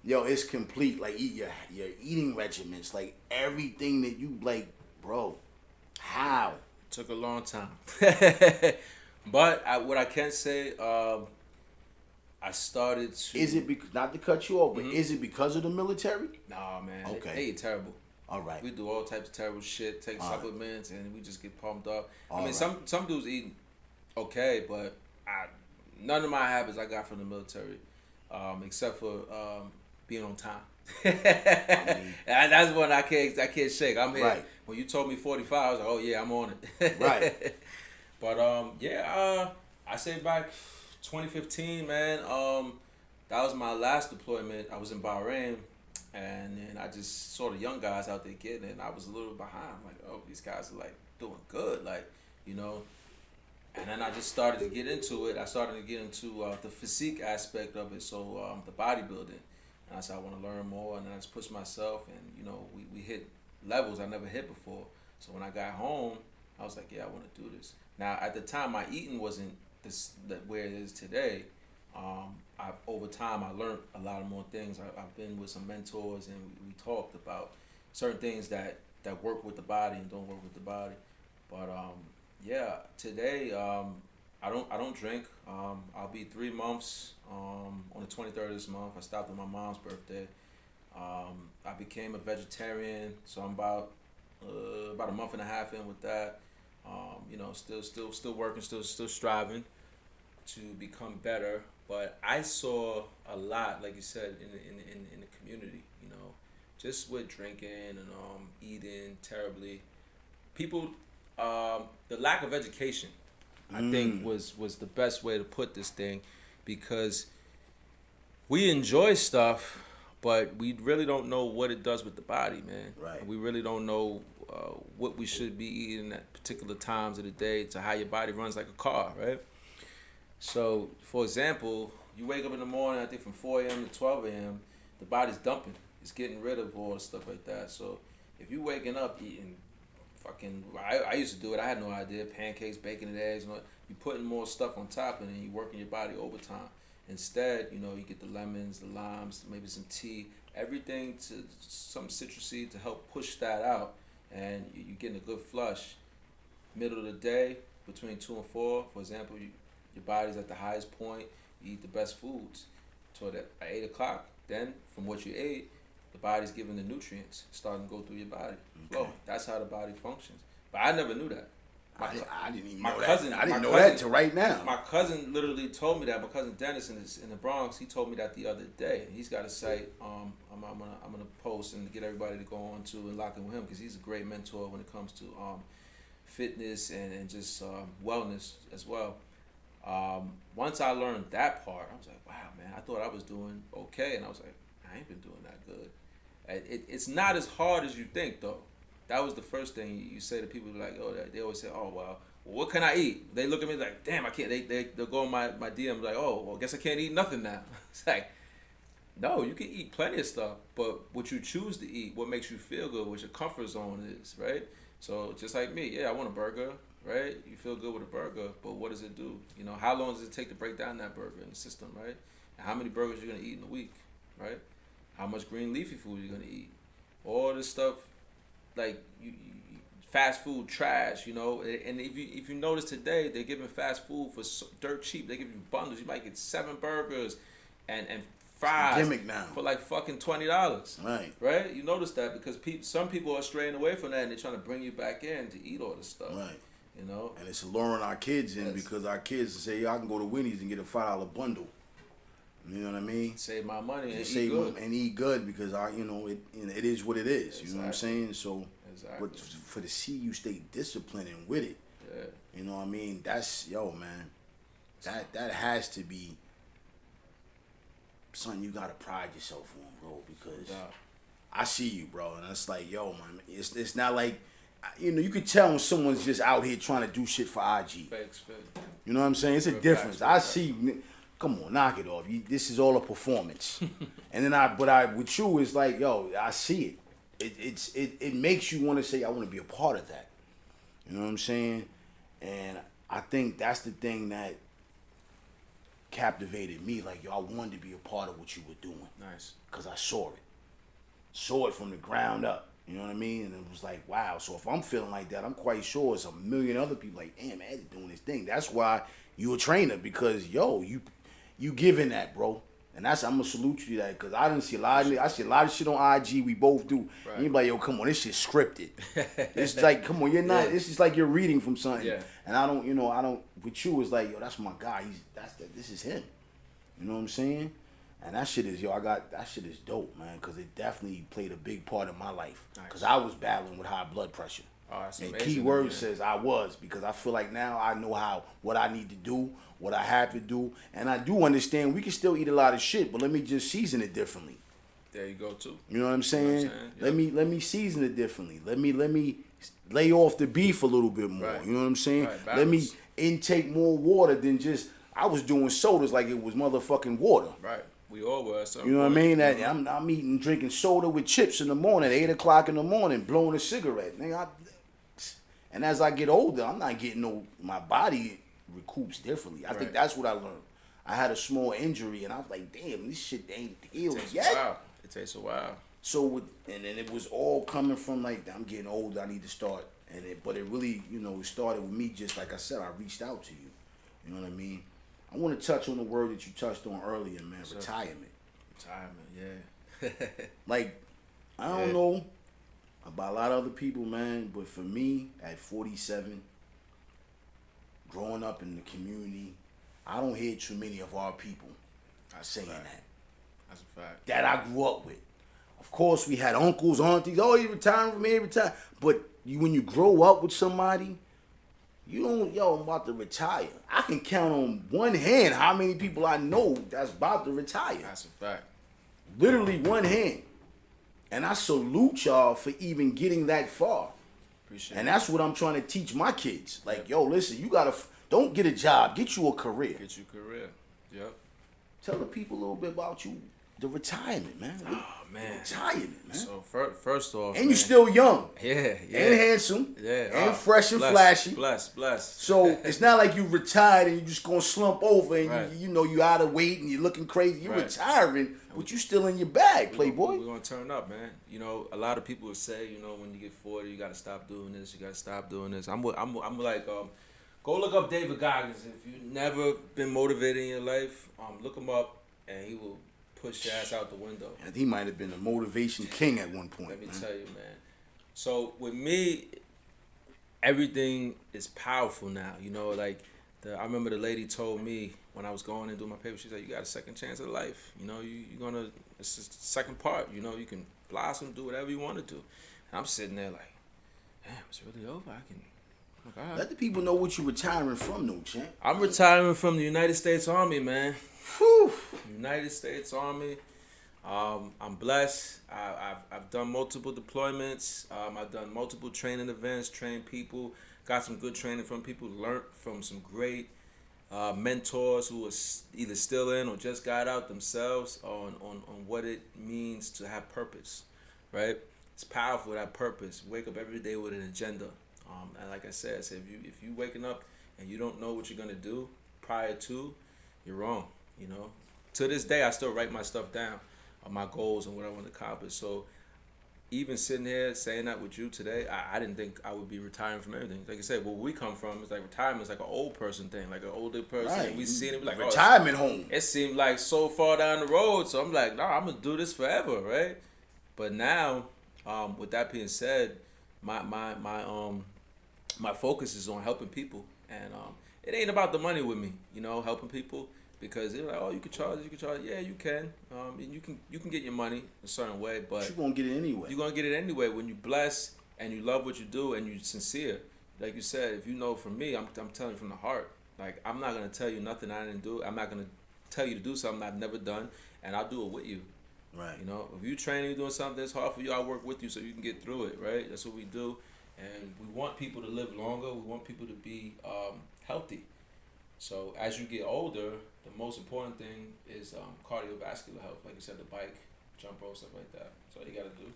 it's complete. Like your eating regimens, like everything that you like, bro. How? Took a long time. But what I can say, I started to. Is it not to cut you off, but is it because of the military? Nah, man. Okay. They eat terrible. All right. We do all types of terrible shit. Take supplements, and we just get pumped up. All right. some dudes eat okay, but none of my habits I got from the military, except for being on time. And that's one I can't shake. I'm here. Right. When you told me 45, I was like, oh yeah, I'm on it. Right. But I say back 2015, man. That was my last deployment. I was in Bahrain, and then I just saw the young guys out there getting it, and I was a little behind. I'm like, oh, these guys are like doing good, like, you know. And then I just started to get into it. I started to get into the physique aspect of it, so the bodybuilding. And I said I want to learn more, and then I just pushed myself, and you know, we hit levels I never hit before. So when I got home, I was like, yeah, I want to do this. Now at the time, my eating wasn't where it is today. Over time, I learned a lot of more things. I've been with some mentors, and we talked about certain things that work with the body and don't work with the body. But yeah, today I don't drink. I'll be 3 months on the 23rd of this month. I stopped on my mom's birthday. I became a vegetarian, so I'm about a month and a half in with that. You know, still working, still striving to become better. But I saw a lot, like you said, in the community. You know, just with drinking and eating terribly. People, the lack of education, I think was the best way to put this thing, because we enjoy stuff, but we really don't know what it does with the body, man. Right. We really don't know what we should be eating at particular times of the day to how your body runs like a car, right? So, for example, you wake up in the morning, I think from 4 a.m. to 12 a.m., the body's dumping. It's getting rid of all stuff like that. So, if you waking up eating fucking, I used to do it, I had no idea, pancakes, bacon and eggs, you putting more stuff on top, and then you working your body overtime. Instead, you know, you get the lemons, the limes, maybe some tea, everything to some citrusy to help push that out, and you're getting a good flush. Middle of the day, between 2 and 4, for example, your body's at the highest point, you eat the best foods. So that at 8 o'clock, then from what you ate, the body's giving the nutrients, starting to go through your body. Flow. That's how the body functions. But I never knew that. I didn't even know that. I didn't know that till right now. My cousin literally told me that. My cousin Dennis in the Bronx, he told me that the other day. He's got a site. I'm gonna post and get everybody to go on to and lock in with him, because he's a great mentor when it comes to fitness and just wellness as well. Once I learned that part, I was like, wow, man, I thought I was doing okay, and I was like, I ain't been doing that good. It's not as hard as you think, though. That was the first thing you say to people, like, oh, they always say, oh, well, what can I eat? They look at me like, damn, I can't. They'll go on my DM like, oh, well, I guess I can't eat nothing now. It's like, no, you can eat plenty of stuff, but what you choose to eat, what makes you feel good, what your comfort zone is, right? So just like me, yeah, I want a burger, right? You feel good with a burger, but what does it do? You know, how long does it take to break down that burger in the system, right? And how many burgers you're gonna eat in a week, right? How much green leafy food you're gonna eat? All this stuff, like you fast food trash, you know. And if you notice today, they're giving fast food for dirt cheap. They give you bundles. You might get 7 burgers and fries gimmick now for like fucking $20. Right. You notice that because some people are straying away from that, and they're trying to bring you back in to eat all this stuff. Right. You know. And it's luring our kids in, because our kids say, "Yo, I can go to Winnie's and get a $5 bundle." You know what I mean? Save my money and eat good, because it is what it is. Exactly. You know what I'm saying? So, exactly. But for to see you stay disciplined and with it, yeah. You know what I mean? That's man. That has to be something you gotta pride yourself on, bro. Because I see you, bro, and it's like, yo, man, it's not like, you could tell when someone's just out here trying to do shit for IG. Fakes. You know what I'm saying? It's a difference. I see. Come on, knock it off. This is all a performance. And then with you, it's like, yo, I see it. It makes you want to say, I want to be a part of that. You know what I'm saying? And I think that's the thing that captivated me. Like, yo, I wanted to be a part of what you were doing. Nice. Because I saw it from the ground up. You know what I mean? And it was like, wow. So if I'm feeling like that, I'm quite sure it's a million other people like, damn, Eddie doing this thing. That's why you a trainer, because, yo, you giving that, bro. And I'm gonna salute you to that, because I didn't see a lot of, I see a lot of shit on IG. We both do. Right. And you be like, yo, come on, this shit's scripted. It's like, come on, you're not. It's just like you're reading from something. Yeah. And I don't. With you, it's like, yo, that's my guy. This is him. You know what I'm saying? And that shit is, that shit is dope, man, because it definitely played a big part of my life. Because I was battling with high blood pressure. Oh, that's and amazing, key word man. says I was, because I feel like now I know what I need to do, what I have to do, and I do understand we can still eat a lot of shit, but let me just season it differently. There you go too. You know what I'm saying? You know what I'm saying? Let me season it differently. Let me lay off the beef a little bit more. Right. You know what I'm saying? Right, let me balance. intake more water than just, I was doing sodas like it was motherfucking water. Right. We all were. You know what I mean? That I'm eating, drinking soda with chips in the morning, 8 o'clock in the morning, blowing a cigarette. Nigga, and as I get older, I'm not getting my body recoups differently. I think that's what I learned. I had a small injury, and I was like, damn, this shit ain't healed yet. Wow. It takes a while. So, and then it was all coming from like, I'm getting older, I need to start. But it really, it started with me, just like I said, I reached out to you. You know what I mean? I want to touch on the word that you touched on earlier, man, retirement. Retirement, yeah. Like, I don't know about a lot of other people, man, but for me, at 47, growing up in the community, I don't hear too many of our people saying that. That's a fact. That I grew up with. Of course, we had uncles, aunties, oh, he retiring from here, retire. But when you grow up with somebody, you don't, I'm about to retire. I can count on one hand how many people I know that's about to retire. That's a fact. Literally one hand. And I salute y'all for even getting that far. Appreciate and it. that's what I'm trying to teach my kids. Like, yo, listen, you gotta, don't get a job, get you a career. Get you a career. Yep. Tell the people a little bit about you, the retirement, man. Oh, man. Retirement, man. So, first off, and you still young. Yeah. And handsome. Yeah. And fresh and blessed, flashy. Blessed. So it's not like you retired and you just gonna slump over and Right. you out of weight and you're looking crazy. You're Right. retiring, but you still in your bag, playboy. We're gonna turn up, man. A lot of people would say, when you get 40, you gotta stop doing this. You gotta stop doing this. I'm like, go look up David Goggins. If you've never been motivated in your life, look him up, and he will push your ass out the window. And he might have been a motivation king at one point. Let me tell you, man. So with me, everything is powerful now. I remember the lady told me when I was going and doing my paper, she's like, you got a second chance at life. It's the second part. You can blossom, do whatever you want to do. And I'm sitting there like, damn, it's really over. Oh my God. Let the people know what you're retiring from, though, champ. I'm retiring from the United States Army, man. Whew. United States Army. I'm blessed. I've done multiple deployments. I've done multiple training events, trained people, got some good training from people, learned from some great mentors who are either still in or just got out themselves on what it means to have purpose, right? It's powerful, that purpose. Wake up every day with an agenda. And like I said, if you waking up and you don't know what you're gonna do prior to, you're wrong. To this day, I still write my stuff down, my goals and what I want to accomplish. So even sitting here saying that with you today, I didn't think I would be retiring from everything. Like I said, where we come from, it's like retirement is like an old person thing, like an older person. Right. And we see it like retirement home. It seemed like so far down the road. So I'm like, no, I'm gonna do this forever, right? But now, with that being said, my focus is on helping people, and it ain't about the money with me, helping people. Because they're like, oh, you can charge. Yeah, you can. And you can get your money a certain way, but you're gonna get it anyway. You're gonna get it anyway when you bless and you love what you do and you're sincere. Like you said, if you know from me, I'm telling you from the heart. Like, I'm not gonna tell you nothing I didn't do. I'm not gonna tell you to do something I've never done, and I'll do it with you. Right. If you training, you're doing something that's hard for you, I'll work with you so you can get through it. Right. That's what we do, and we want people to live longer. We want people to be healthy. So as you get older, the most important thing is cardiovascular health. Like you said, the bike, jump rope, stuff like that. That's all you got to do.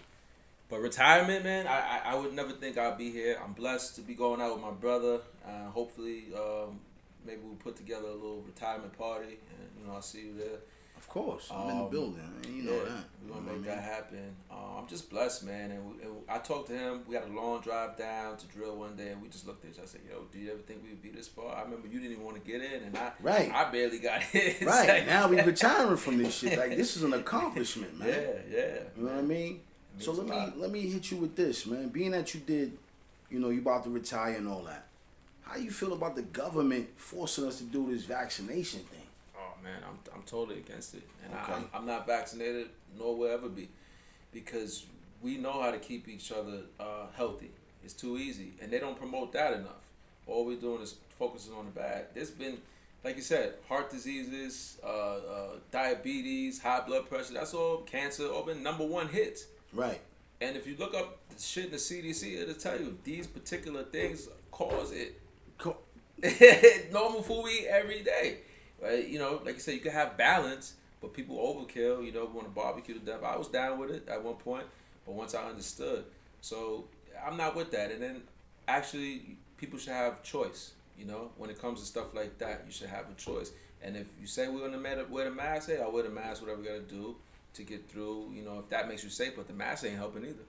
But retirement, man, I would never think I'd be here. I'm blessed to be going out with my brother. Hopefully, maybe we'll put together a little retirement party. And, I'll see you there. Of course, I'm in the building. You know that. We're gonna make that happen. I'm just blessed, man. And I talked to him. We had a long drive down to drill one day, and we just looked at each other. I said, "Yo, do you ever think we would be this far?" I remember you didn't even want to get in, and I barely got in. Right now we retiring from this shit. Like this is an accomplishment, man. Yeah. You know what I mean? So let me hit you with this, man. Being that you did, you about to retire and all that. How you feel about the government forcing us to do this vaccination thing? Oh man, I'm totally against it, and Okay. I'm not vaccinated, nor will ever be, because we know how to keep each other healthy. It's too easy, and they don't promote that enough. All we're doing is focusing on the bad. There's been, like you said, heart diseases, diabetes, high blood pressure. That's all cancer. All been #1 hits. Right. And if you look up the shit in the CDC, it'll tell you these particular things cause it. Normal food we eat every day, right? Like you said, you can have balance, but people overkill. Want to barbecue to death. I was down with it at one point, but once I understood, so I'm not with that. And then actually, people should have choice. When it comes to stuff like that, you should have a choice. And if you say we're gonna wear the mask, hey, I'll wear the mask. Whatever we gotta do to get through. If that makes you safe, but the mask ain't helping either.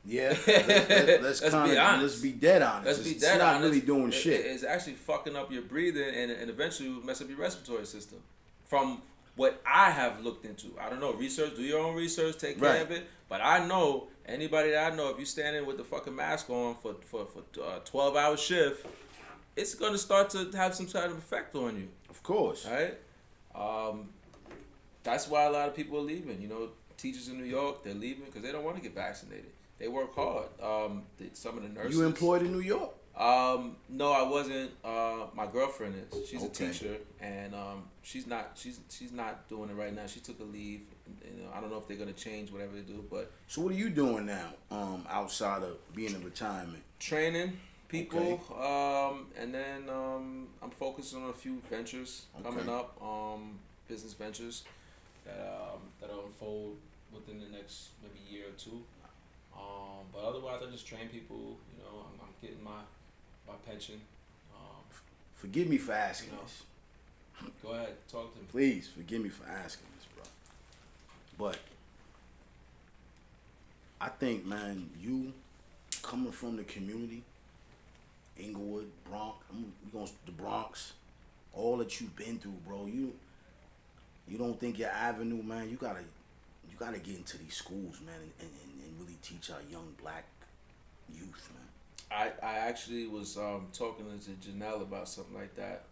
Yeah, let's be honest. Let's be dead honest. It's not really doing shit. It's actually fucking up your breathing and eventually mess up your respiratory system. From what I have looked into, I don't know. Do your own research, take care of it. But I know anybody that I know, if you standing with the fucking mask on for 12-hour shift, it's gonna start to have some sort of effect on you. Of course, right? That's why a lot of people are leaving. Teachers in New York, they're leaving because they don't want to get vaccinated. They work hard. Some of the nurses. You employed in New York? No, I wasn't. My girlfriend is. She's a teacher, and she's not. She's not doing it right now. She took a leave. I don't know if they're gonna change whatever they do. But so what are you doing now? Outside of being in retirement? Training people. And then I'm focusing on a few ventures coming up. Business ventures that'll unfold within the next maybe year or two. But otherwise, I just train people. I'm getting my pension. Forgive me for asking this. Go ahead, talk to me. Please forgive me for asking this, bro. But I think, man, you coming from the community, Inglewood, Bronx, we going to the Bronx, all that you've been through, bro. You don't think your avenue, man? You gotta get into these schools, man, and really teach our young black youth, man. I actually was talking to Janelle about something like that.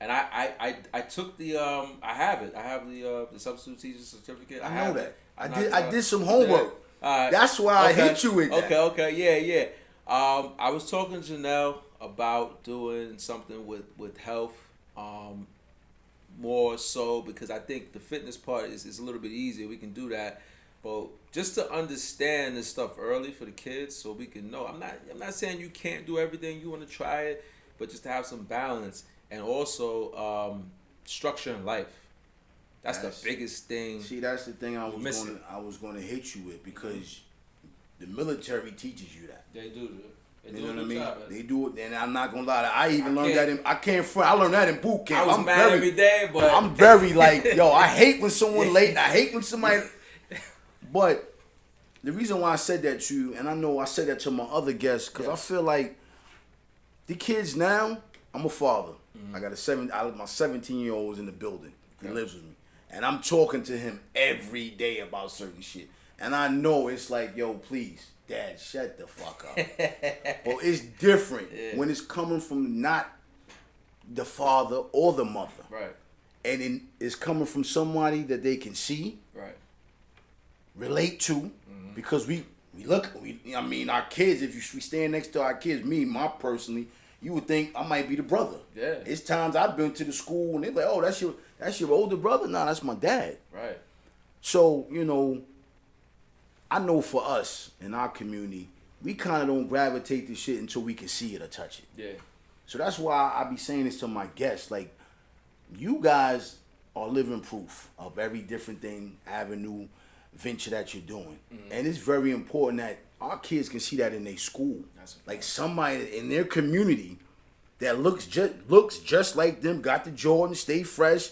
And I took the I have it. I have the substitute teacher certificate. I know that. I did some homework. That's why I hit you with that. Okay, yeah. I was talking to Janelle about doing something with health. More so because I think the fitness part is a little bit easier. We can do that, but just to understand this stuff early for the kids, so we can know. I'm not saying you can't do everything. You want to try it, but just to have some balance and also structure in life. That's the biggest thing. See, that's the thing I was going to hit you with, because the military teaches you that. They do. You know what I mean? They do it, and I'm not gonna lie. I even learned that. I learned that in boot camp. I'm mad every day, but I'm very like, yo. I hate when someone late. I hate when somebody. But the reason why I said that to you, and I know I said that to my other guests, because I feel like the kids now. I'm a father. I got my 17-year-old is in the building. He lives with me, and I'm talking to him every day about certain shit. And I know it's like, yo, please. Dad, shut the fuck up. Well, it's different when it's coming from not the father or the mother. Right. And it's coming from somebody that they can see, relate to, because we our kids, if we stand next to our kids, personally, you would think I might be the brother. Yeah. It's times I've been to the school and they're like, oh, that's your older brother? Nah, that's my dad. Right. So, I know for us in our community, we kind of don't gravitate to shit until we can see it or touch it. Yeah. So that's why I be saying this to my guests. Like, you guys are living proof of every different thing, avenue, venture that you're doing. And it's very important that our kids can see that in their school. Like somebody in their community that looks just like them, got the Jordan, stay fresh,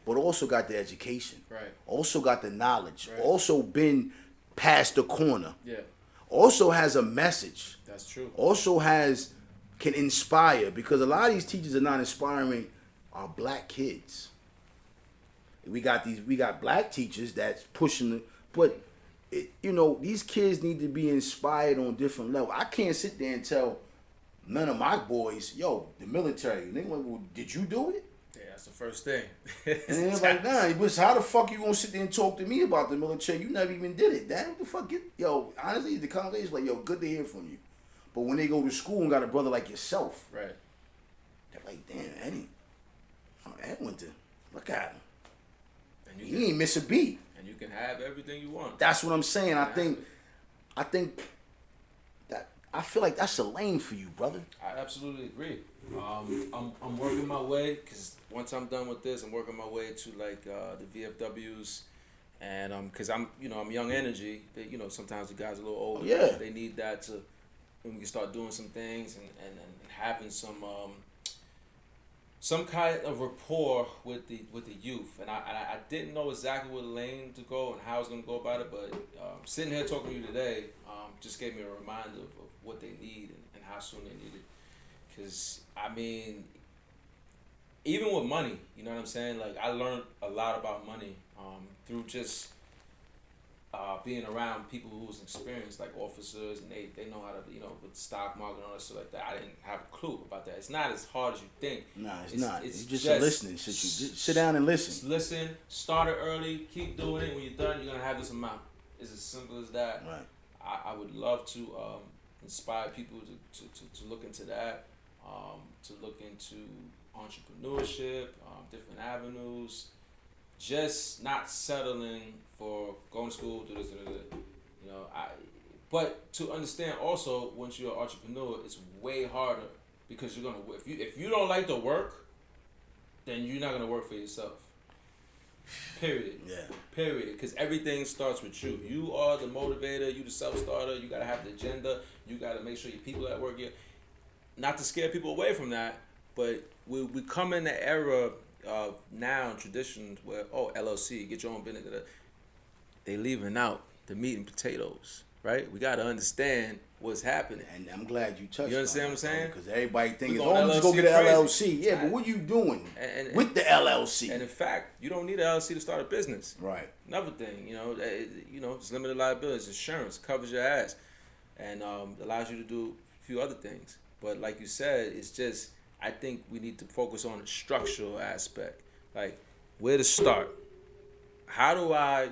but also got the education. Right. Also got the knowledge. Right. Also been past the corner. Yeah. Also has a message. That's true. Also can inspire, because a lot of these teachers are not inspiring our black kids. We got black teachers that's pushing but these kids need to be inspired on different levels. I can't sit there and tell none of my boys, yo, the military. They like, well, did you do it? Yeah, that's the first thing. And they're like, nah, but how the fuck you gonna sit there and talk to me about the military? You never even did it. Damn, what the fuck? Honestly, the congregation's like, yo, good to hear from you. But when they go to school and got a brother like yourself, right, they're like, damn, Eddie. Ed went to, look at him. And He ain't miss a beat. And you can have everything you want. That's what I'm saying. I think that I feel like that's a lane for you, brother. I absolutely agree. I'm working my way, because once I'm done with this, I'm working my way to like the VFWs, and because I'm young energy. They, sometimes the guys are a little older. Oh, yeah. They need that to, when we can start doing some things and having some kind of rapport with the youth. And I didn't know exactly what lane to go and how I was gonna go about it, but sitting here talking to you today just gave me a reminder of what they need and how soon they need it. Because I mean, even with money, you know what I'm saying? Like, I learned a lot about money through just being around people who's experienced, like officers, and they know how to, with the stock market and all that stuff like that. I didn't have a clue about that. It's not as hard as you think. Nah, it's not. It's just a listening situation. Just sit down and listen. Just listen, start it early, keep doing it. When you're done, you're going to have this amount. It's as simple as that. Right. I would love to inspire people to look into that, to look into entrepreneurship, different avenues, just not settling for going to school, do this, but to understand also, once you're an entrepreneur, it's way harder, because you're gonna, if you don't like the work, then you're not gonna work for yourself. Period. Yeah. Period. Because everything starts with you. You are the motivator. You the self-starter. You gotta have the agenda. You gotta make sure your people at work. Not to scare people away from that, but we come in the era of now traditions where LLC, get your own business. They leaving out the meat and potatoes, right? We gotta understand what's happening. And I'm glad you touched. You understand what I'm saying? Because everybody thinks, just go get an LLC. Yeah, right. but what you doing and with the LLC? And in fact, you don't need an LLC to start a business. Right. Another thing, it's limited liability, insurance covers your ass, and allows you to do a few other things. But like you said, it's just, I think we need to focus on the structural aspect, like where to start. How do I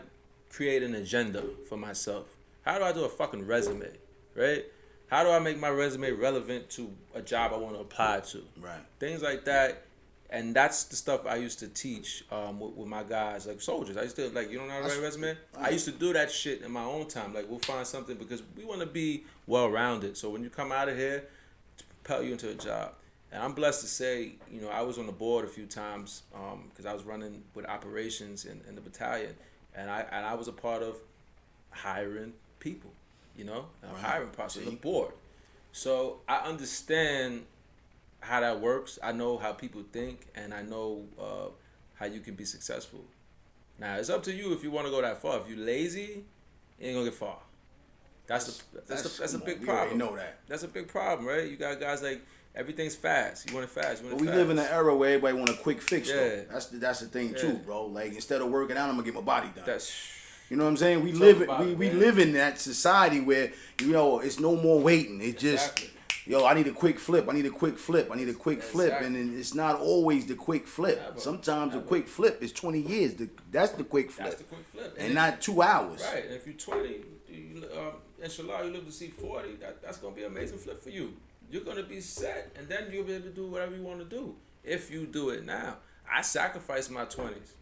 create an agenda for myself? How do I do a fucking resume, right? How do I make my resume relevant to a job I want to apply to? Right. Things like that. And that's the stuff I used to teach with my guys, like soldiers. I used to, like, you don't know how to write a resume? I used to do that shit in my own time. Like, we'll find something, because we want to be well-rounded. So when you come out of here, to propel you into a job. And I'm blessed to say, I was on the board a few times because I was running with operations in the battalion. And I was a part of hiring people, and hiring process, the board. So I understand how that works. I know how people think, and I know how you can be successful. Now, it's up to you if you want to go that far. If you're lazy, you ain't gonna get far. That's a big problem. You know that. That's a big problem, right? You got guys like, everything's fast. You want it fast. But we live in an era where everybody want a quick fix. Yeah. Though. That's the thing too, bro. Like, instead of working out, I'm gonna get my body done. You know what I'm saying? We live in that society where it's no more waiting. It's just I need a quick flip. I need a quick flip. I need a quick flip, and it's not always the quick flip. Sometimes the quick flip is 20 years. That's the quick flip. That's the quick flip, and not 2 hours. Right. And if you're 20, inshallah, you live to see 40. That's gonna be an amazing flip for you. You're going to be set, and then you'll be able to do whatever you want to do if you do it now. I sacrificed my 20s.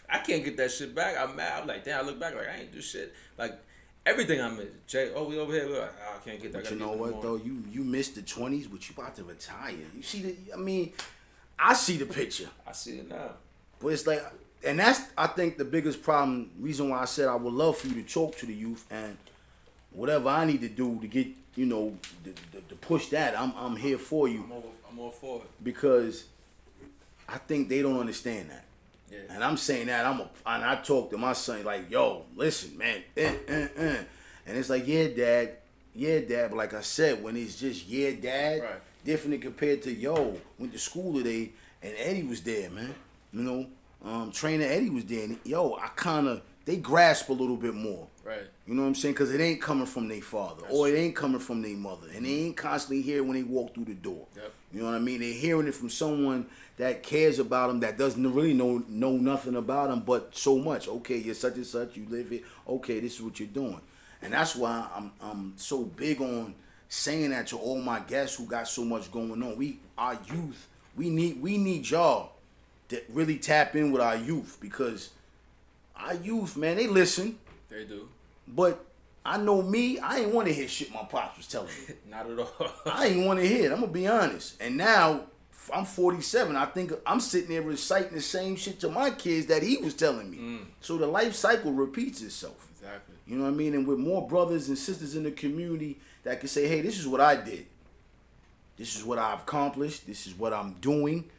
I can't get that shit back. I'm mad. I'm like, damn, I look back like I ain't do shit. Like, everything I missed. Jay, we over here. We're like, I can't get that. But you know what, though? You missed the 20s, but you about to retire. You see I see the picture. I see it now. But it's like, and that's, I think, the biggest problem, reason why I said I would love for you to talk to the youth, and whatever I need to do to get, to push that, I'm here for you. I'm all for it. Because I think they don't understand that. Yeah. And I'm saying that and I talk to my son like, yo, listen, man, and it's like, yeah, dad, but like I said, when it's just dad, Right. different compared to yo, went to school today and Eddie was there, man. You know, trainer Eddie was there, and yo, they grasp a little bit more. Right. You know what I'm saying? Because it ain't coming from their father, or it ain't coming from their mother, and they ain't constantly hearing when they walk through the door. Yep. You know what I mean? They're hearing it from someone that cares about them, that doesn't really know nothing about them, but so much. Okay, you're such and such, you live here. Okay, this is what you're doing, and that's why I'm so big on saying that to all my guests who got so much going on. Our youth, we need y'all to really tap in with our youth, because our youth, man, they listen. They do. But I know me, I ain't want to hear shit my pops was telling me. Not at all. I ain't want to hear it. I'm going to be honest. And now, I'm 47. I think I'm sitting there reciting the same shit to my kids that he was telling me. So the life cycle repeats itself. Exactly. You know what I mean? And with more brothers and sisters in the community that can say, hey, this is what I did. This is what I've accomplished. This is what I'm doing.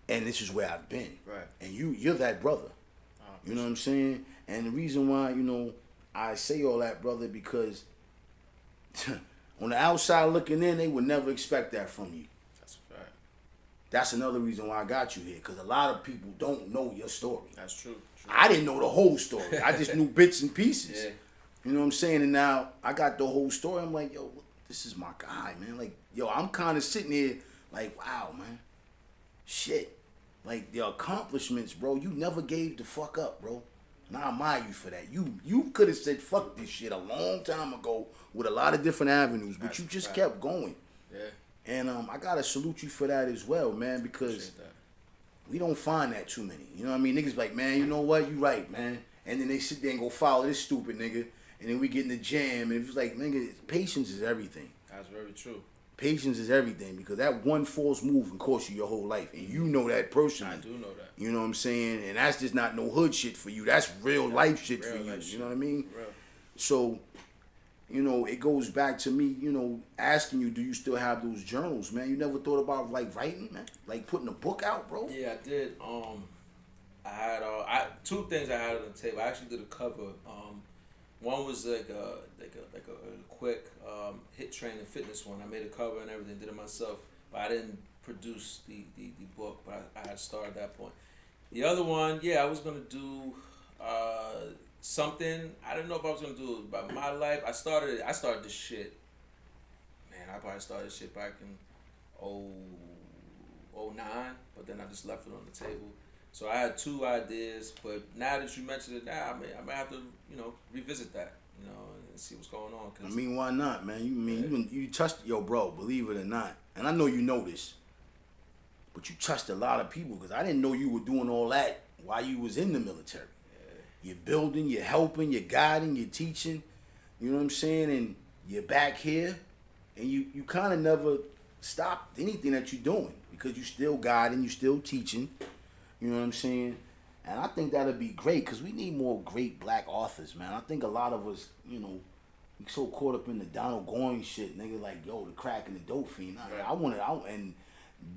And this is where I've been. Right. And you're that brother. You know what I'm saying? And the reason why, you know, I say all that, brother, because on the outside looking in, they would never expect that from you. That's a fact. That's another reason why I got you here, because a lot of people don't know your story. That's true. I didn't know the whole story. I just knew bits and pieces. Yeah. You know what I'm saying? And now I got the whole story. I'm like, yo, this is my guy, man. Like, yo, I'm kind of sitting here like, wow, man. Shit. Like, the accomplishments, bro, you never gave the fuck up, bro. And I admire you for that. You could have said fuck this shit a long time ago with a lot of different avenues, but you just kept going. Yeah. And I gotta salute you for that as well, man, because we don't find that too many. You know what I mean? Niggas like, man, you know what? You right, man. And then they sit there and go follow this stupid nigga, and then we get in the jam, and it's like, nigga, patience is everything. That's very true. Patience is everything, because that one false move can cost you your whole life, and you know that personally. I do know that. You know what I'm saying? And that's just not no hood shit for you. That's real life shit for you. You know what I mean? Real. So, you know, it goes back to me, you know, asking you, do you still have those journals, man? You never thought about like writing, man? Like putting a book out, bro? Yeah, I did. I had two things I had on the table. I actually did a cover. One was like a quick hit training fitness one. I made a cover and everything, did it myself, but I didn't produce the book, but I had started at that point. The other one, yeah, I was gonna do something. I didn't know if I was gonna do it about my life. I started this shit. Man, I probably started this shit back in 2009, but then I just left it on the table. So I had two ideas, but now that you mentioned it, now I may have to, you know, revisit that, you know, and see what's going on. I mean, why not, man? You touched, yo, bro, believe it or not, and I know you know this, but you touched a lot of people, because I didn't know you were doing all that while you was in the military. Yeah. You're building, you're helping, you're guiding, you're teaching, you know what I'm saying, and you're back here, and you kind of never stopped anything that you're doing, because you're still guiding, you're still teaching. You know what I'm saying? And I think that'll be great, because we need more great black authors, man. I think a lot of us, you know, we so caught up in the Donald Goring shit, nigga, like, yo, the crack and the dope fiend. And,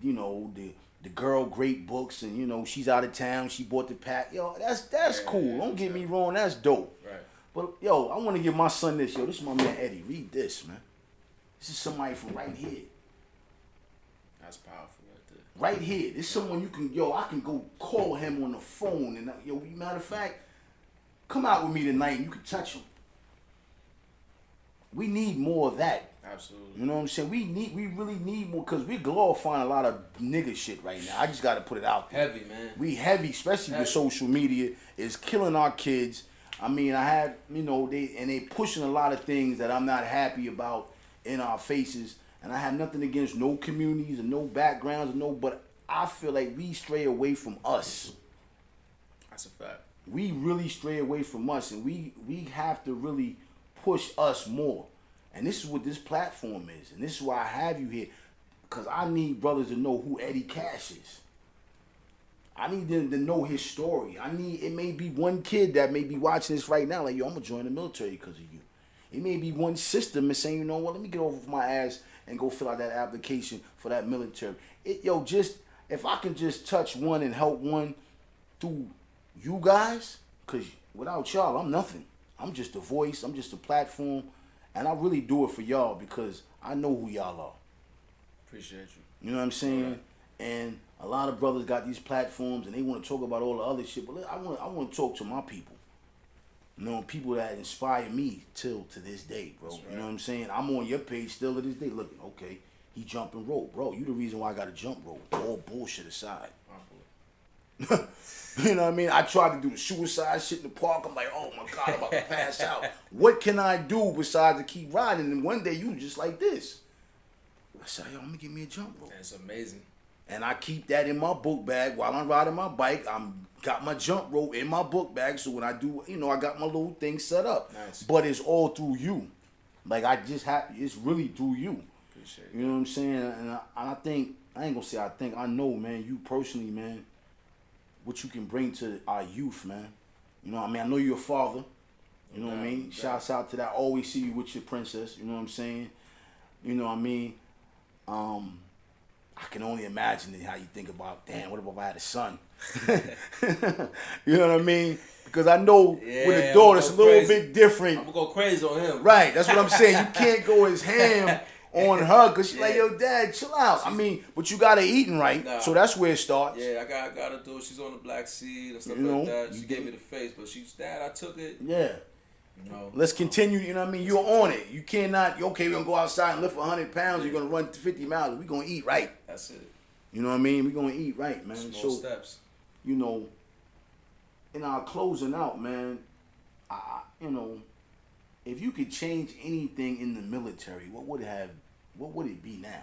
you know, the girl, great books, and, you know, she's out of town, she bought the pack. Yo, that's cool. Don't get me wrong, that's dope. Right. But, yo, I want to give my son this, yo. This is my man Eddie. Read this, man. This is somebody from right here. That's powerful. Right here. This is someone you can, I can go call him on the phone. And, matter of fact, come out with me tonight and you can touch him. We need more of that. Absolutely. You know what I'm saying? We really need more, because we glorifying a lot of nigga shit right now. I just got to put it out there. Heavy, man. We heavy, especially with social media. It's killing our kids. I mean, I had, you know, they pushing a lot of things that I'm not happy about in our faces. And I have nothing against no communities and no backgrounds, but I feel like we stray away from us. That's a fact. We really stray away from us, and we have to really push us more. And this is what this platform is, and this is why I have you here, because I need brothers to know who Eddie Cash is. I need them to know his story. It may be one kid that may be watching this right now, like, yo, I'm going to join the military because of you. It may be one system and saying, you know what, let me get over my ass and go fill out that application for that military. If I can just touch one and help one, through you guys, because without y'all, I'm nothing. I'm just a voice. I'm just a platform. And I really do it for y'all because I know who y'all are. Appreciate you. You know what I'm saying? And a lot of brothers got these platforms and they want to talk about all the other shit. But I want to talk to my people. You know, people that inspire me till to this day, bro. Right. You know what I'm saying? I'm on your page still to this day. Look, okay, he jumping rope. Bro, you the reason why I got to jump rope. All bullshit aside. You know what I mean? I tried to do the suicide shit in the park. I'm like, oh my God, I'm about to pass out. What can I do besides to keep riding? And one day you just like this. I said, yo, I'm gonna get me a jump rope. That's amazing. And I keep that in my book bag while I'm riding my bike. I'm got my jump rope in my book bag. So when I do, you know, I got my little thing set up. Nice. But it's all through you. Like it's really through you. Appreciate it. You know what I'm saying? And I think, I ain't gonna say I know, man, you personally, man, what you can bring to our youth, man. You know what I mean? I know you're a father. You know what I mean? Shouts out to that. Always see you with your princess. You know what I'm saying? You know what I mean? I can only imagine how you think about, damn, what if I had a son? You know what I mean? Because I know with a daughter, it's a little bit different. I'm going to go crazy on him. Right, that's what I'm saying. You can't go as ham on her because she's like, yo, dad, chill out. I mean, but you got her eating right, so that's where it starts. Yeah, I got to do it. She's on the black seed and stuff like that. She gave me the face, but she's, Dad, I took it. Yeah. You know, let's continue, you know what I mean? You're on it. You cannot, okay, we're going to go outside and lift 100 pounds. You're going to run 50 miles. We're going to eat right. That's it. You know what I mean? We're going to eat right, man. Small steps. You know, in our closing out, man, you know, if you could change anything in the military, what would it be now?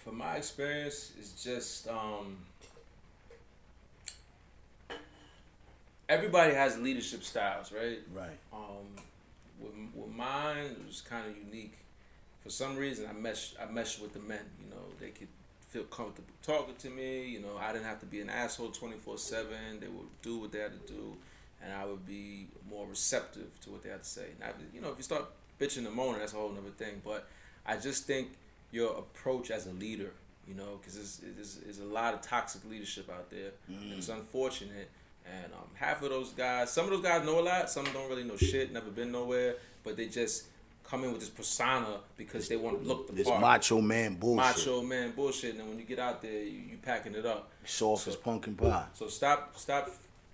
From my experience, it's just everybody has leadership styles, right? Right. With mine, it was kind of unique. For some reason, I meshed with the men. You know, they could feel comfortable talking to me. You know, I didn't have to be an asshole 24/7. They would do what they had to do, and I would be more receptive to what they had to say. Now, you know, if you start bitching and moaning, that's a whole other thing. But I just think your approach as a leader, you know, because there's a lot of toxic leadership out there, and it's unfortunate. And half of those guys, some of those guys know a lot, some don't really know shit, never been nowhere, but they just come in with this persona because they want to look the part. This macho man bullshit. Macho man bullshit, and then when you get out there, you packing it up. Soft as pumpkin pie. So stop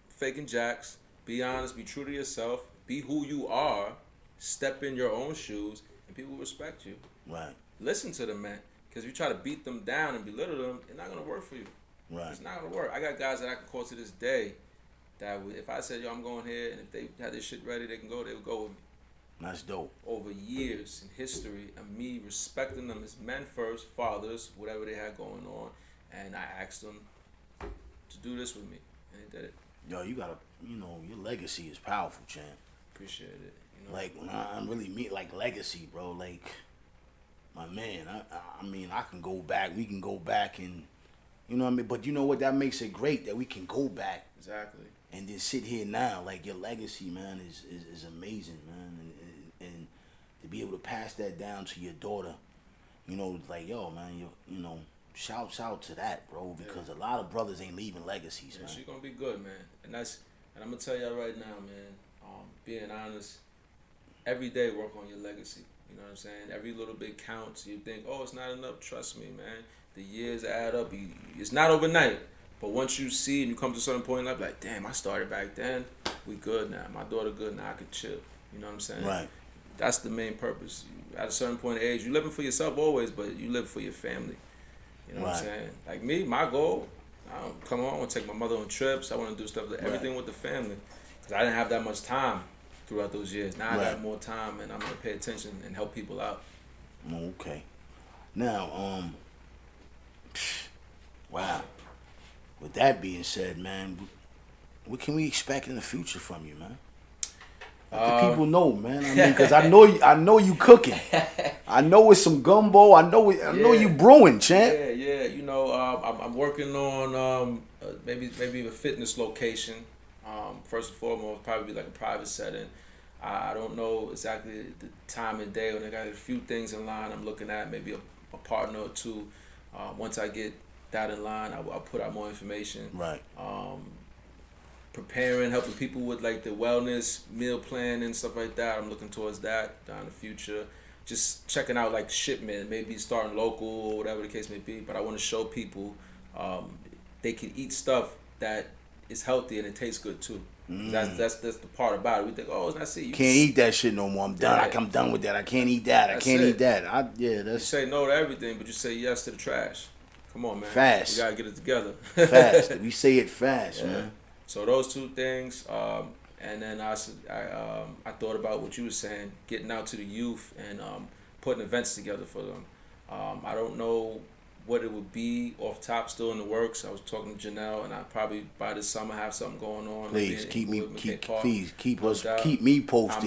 faking jacks. Be honest. Be true to yourself. Be who you are. Step in your own shoes, and people will respect you. Right. Listen to them, man. Because if you try to beat them down and belittle them, it's not gonna work for you. Right. It's not gonna work. I got guys that I can call to this day that if I said, yo, I'm going here, and if they had this shit ready, they can go. They would go with me. That's dope. Over years in history, and me respecting them as men first, fathers, whatever they had going on, and I asked them to do this with me, and they did it. Yo, you gotta, you know, your legacy is powerful, champ. Appreciate it. You know? Like when I really meet like legacy, bro. Like my man, I mean, I can go back. We can go back and, you know what I mean. But you know what? That makes it great that we can go back. Exactly. And then sit here now, like your legacy, man, is amazing, man, and to be able to pass that down to your daughter, you know, like yo, man, you know, shouts out to that, bro, because a lot of brothers ain't leaving legacies, man. She's gonna be good, man, and I'm gonna tell y'all right now, man. Being honest, every day work on your legacy. You know what I'm saying? Every little bit counts. You think, oh, it's not enough. Trust me, man. The years add up. It's not overnight. But once you see and you come to a certain point in life, like, damn, I started back then. We good now. My daughter good now. I can chill. You know what I'm saying? Right. That's the main purpose. At a certain point of age, you living for yourself always, but you live for your family. You know what I'm saying? Like me, my goal, I come home, I want to take my mother on trips. I want to do stuff, everything with the family. Because I didn't have that much time throughout those years. Now I got more time, and I'm going to pay attention and help people out. Okay. Now, wow. With that being said, man, what can we expect in the future from you, man? Let the people know, man. I mean, because I know you cooking. I know it's some gumbo. I know you brewing, champ. Yeah. You know, I'm working on maybe a fitness location. First and foremost, probably be like a private setting. I don't know exactly the time and day, and I got a few things in line I'm looking at, maybe a partner or two. Once I get that in line. I'll put out more information. Right. Preparing, helping people with like the wellness, meal plan and stuff like that. I'm looking towards that down in the future. Just checking out like shipment, maybe starting local or whatever the case may be. But I want to show people they can eat stuff that is healthy and it tastes good too. That's the part about it. We think, oh, it's not see. You Can't eat that shit no more. I'm done. Yeah. I'm done with that. I can't eat that. I That's can't it. eat that. You That's say no to everything, but you say yes to the trash. Come on, man. Fast. We gotta get it together. fast. We say it fast, Yeah. man. So those two things, and then I thought about what you were saying, getting out to the youth and putting events together for them. I don't know what it would be off top, still in the works. I was talking to Janelle, and I probably by this summer have something going on. Please keep me I'm posted.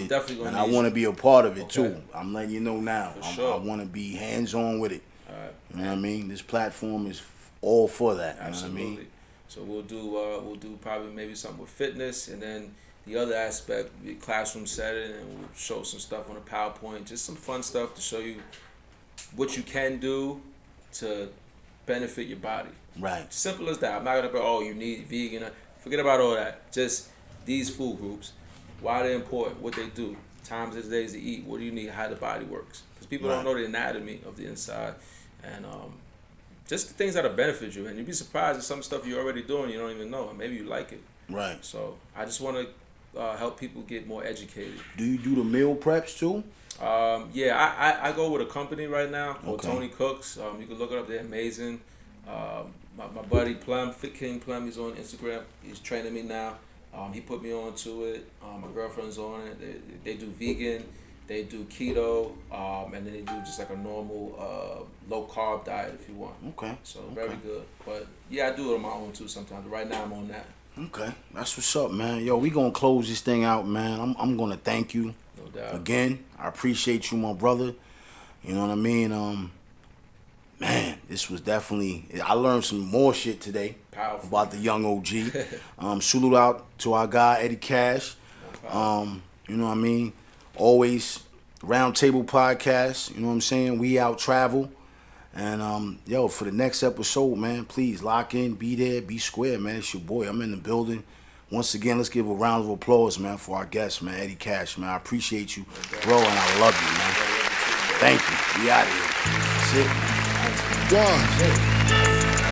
definitely gonna and I need want to you. be a part of it Okay. too. I'm letting you know now. Sure. I want to be hands on with it. All right. You know what I mean? This platform is all for that. You Absolutely. know what I mean? So we'll do probably maybe something with fitness, and then the other aspect will be classroom setting, and we'll show some stuff on a PowerPoint, just some fun stuff to show you what you can do to benefit your body. Right. Simple as that. I'm not gonna go, oh, you need vegan. Forget about all that. Just these food groups, why they're important, what they do, times of the days to eat, what do you need, how the body works. Because people don't know the anatomy of the inside, and just the things that'll benefit you. And you'd be surprised at some stuff you're already doing you don't even know, and maybe you like it. Right. So I just want to help people get more educated. Do you do the meal preps too? Yeah, I go with a company right now called Okay. Tony Cooks. You can look it up; they're amazing. My buddy Plum, Fit King Plum, he's on Instagram. He's training me now. He put me on to it. My girlfriend's on it. They do vegan, they do keto, and then they do just like a normal low carb diet if you want. Okay. So very good. But yeah, I do it on my own too sometimes. Right now I'm on that. Okay. That's what's up, man. Yo, we gonna close this thing out, man. I'm gonna thank you No doubt. again. I appreciate you, my brother. You know what I mean? Man, this was definitely. I learned some more shit today. Powerful. About the young OG. Salute out to our guy Eddie Cash. You know what I mean? Always Roundtable Podcast. You know what I'm saying? We out travel. And yo, for the next episode, man, please lock in, be there, be square, man. It's your boy. I'm in the building. Once again, let's give a round of applause, man, for our guest, man, Eddie Cash, man. I appreciate you, bro, and I love you, man. Thank you. We out of here. That's it. One.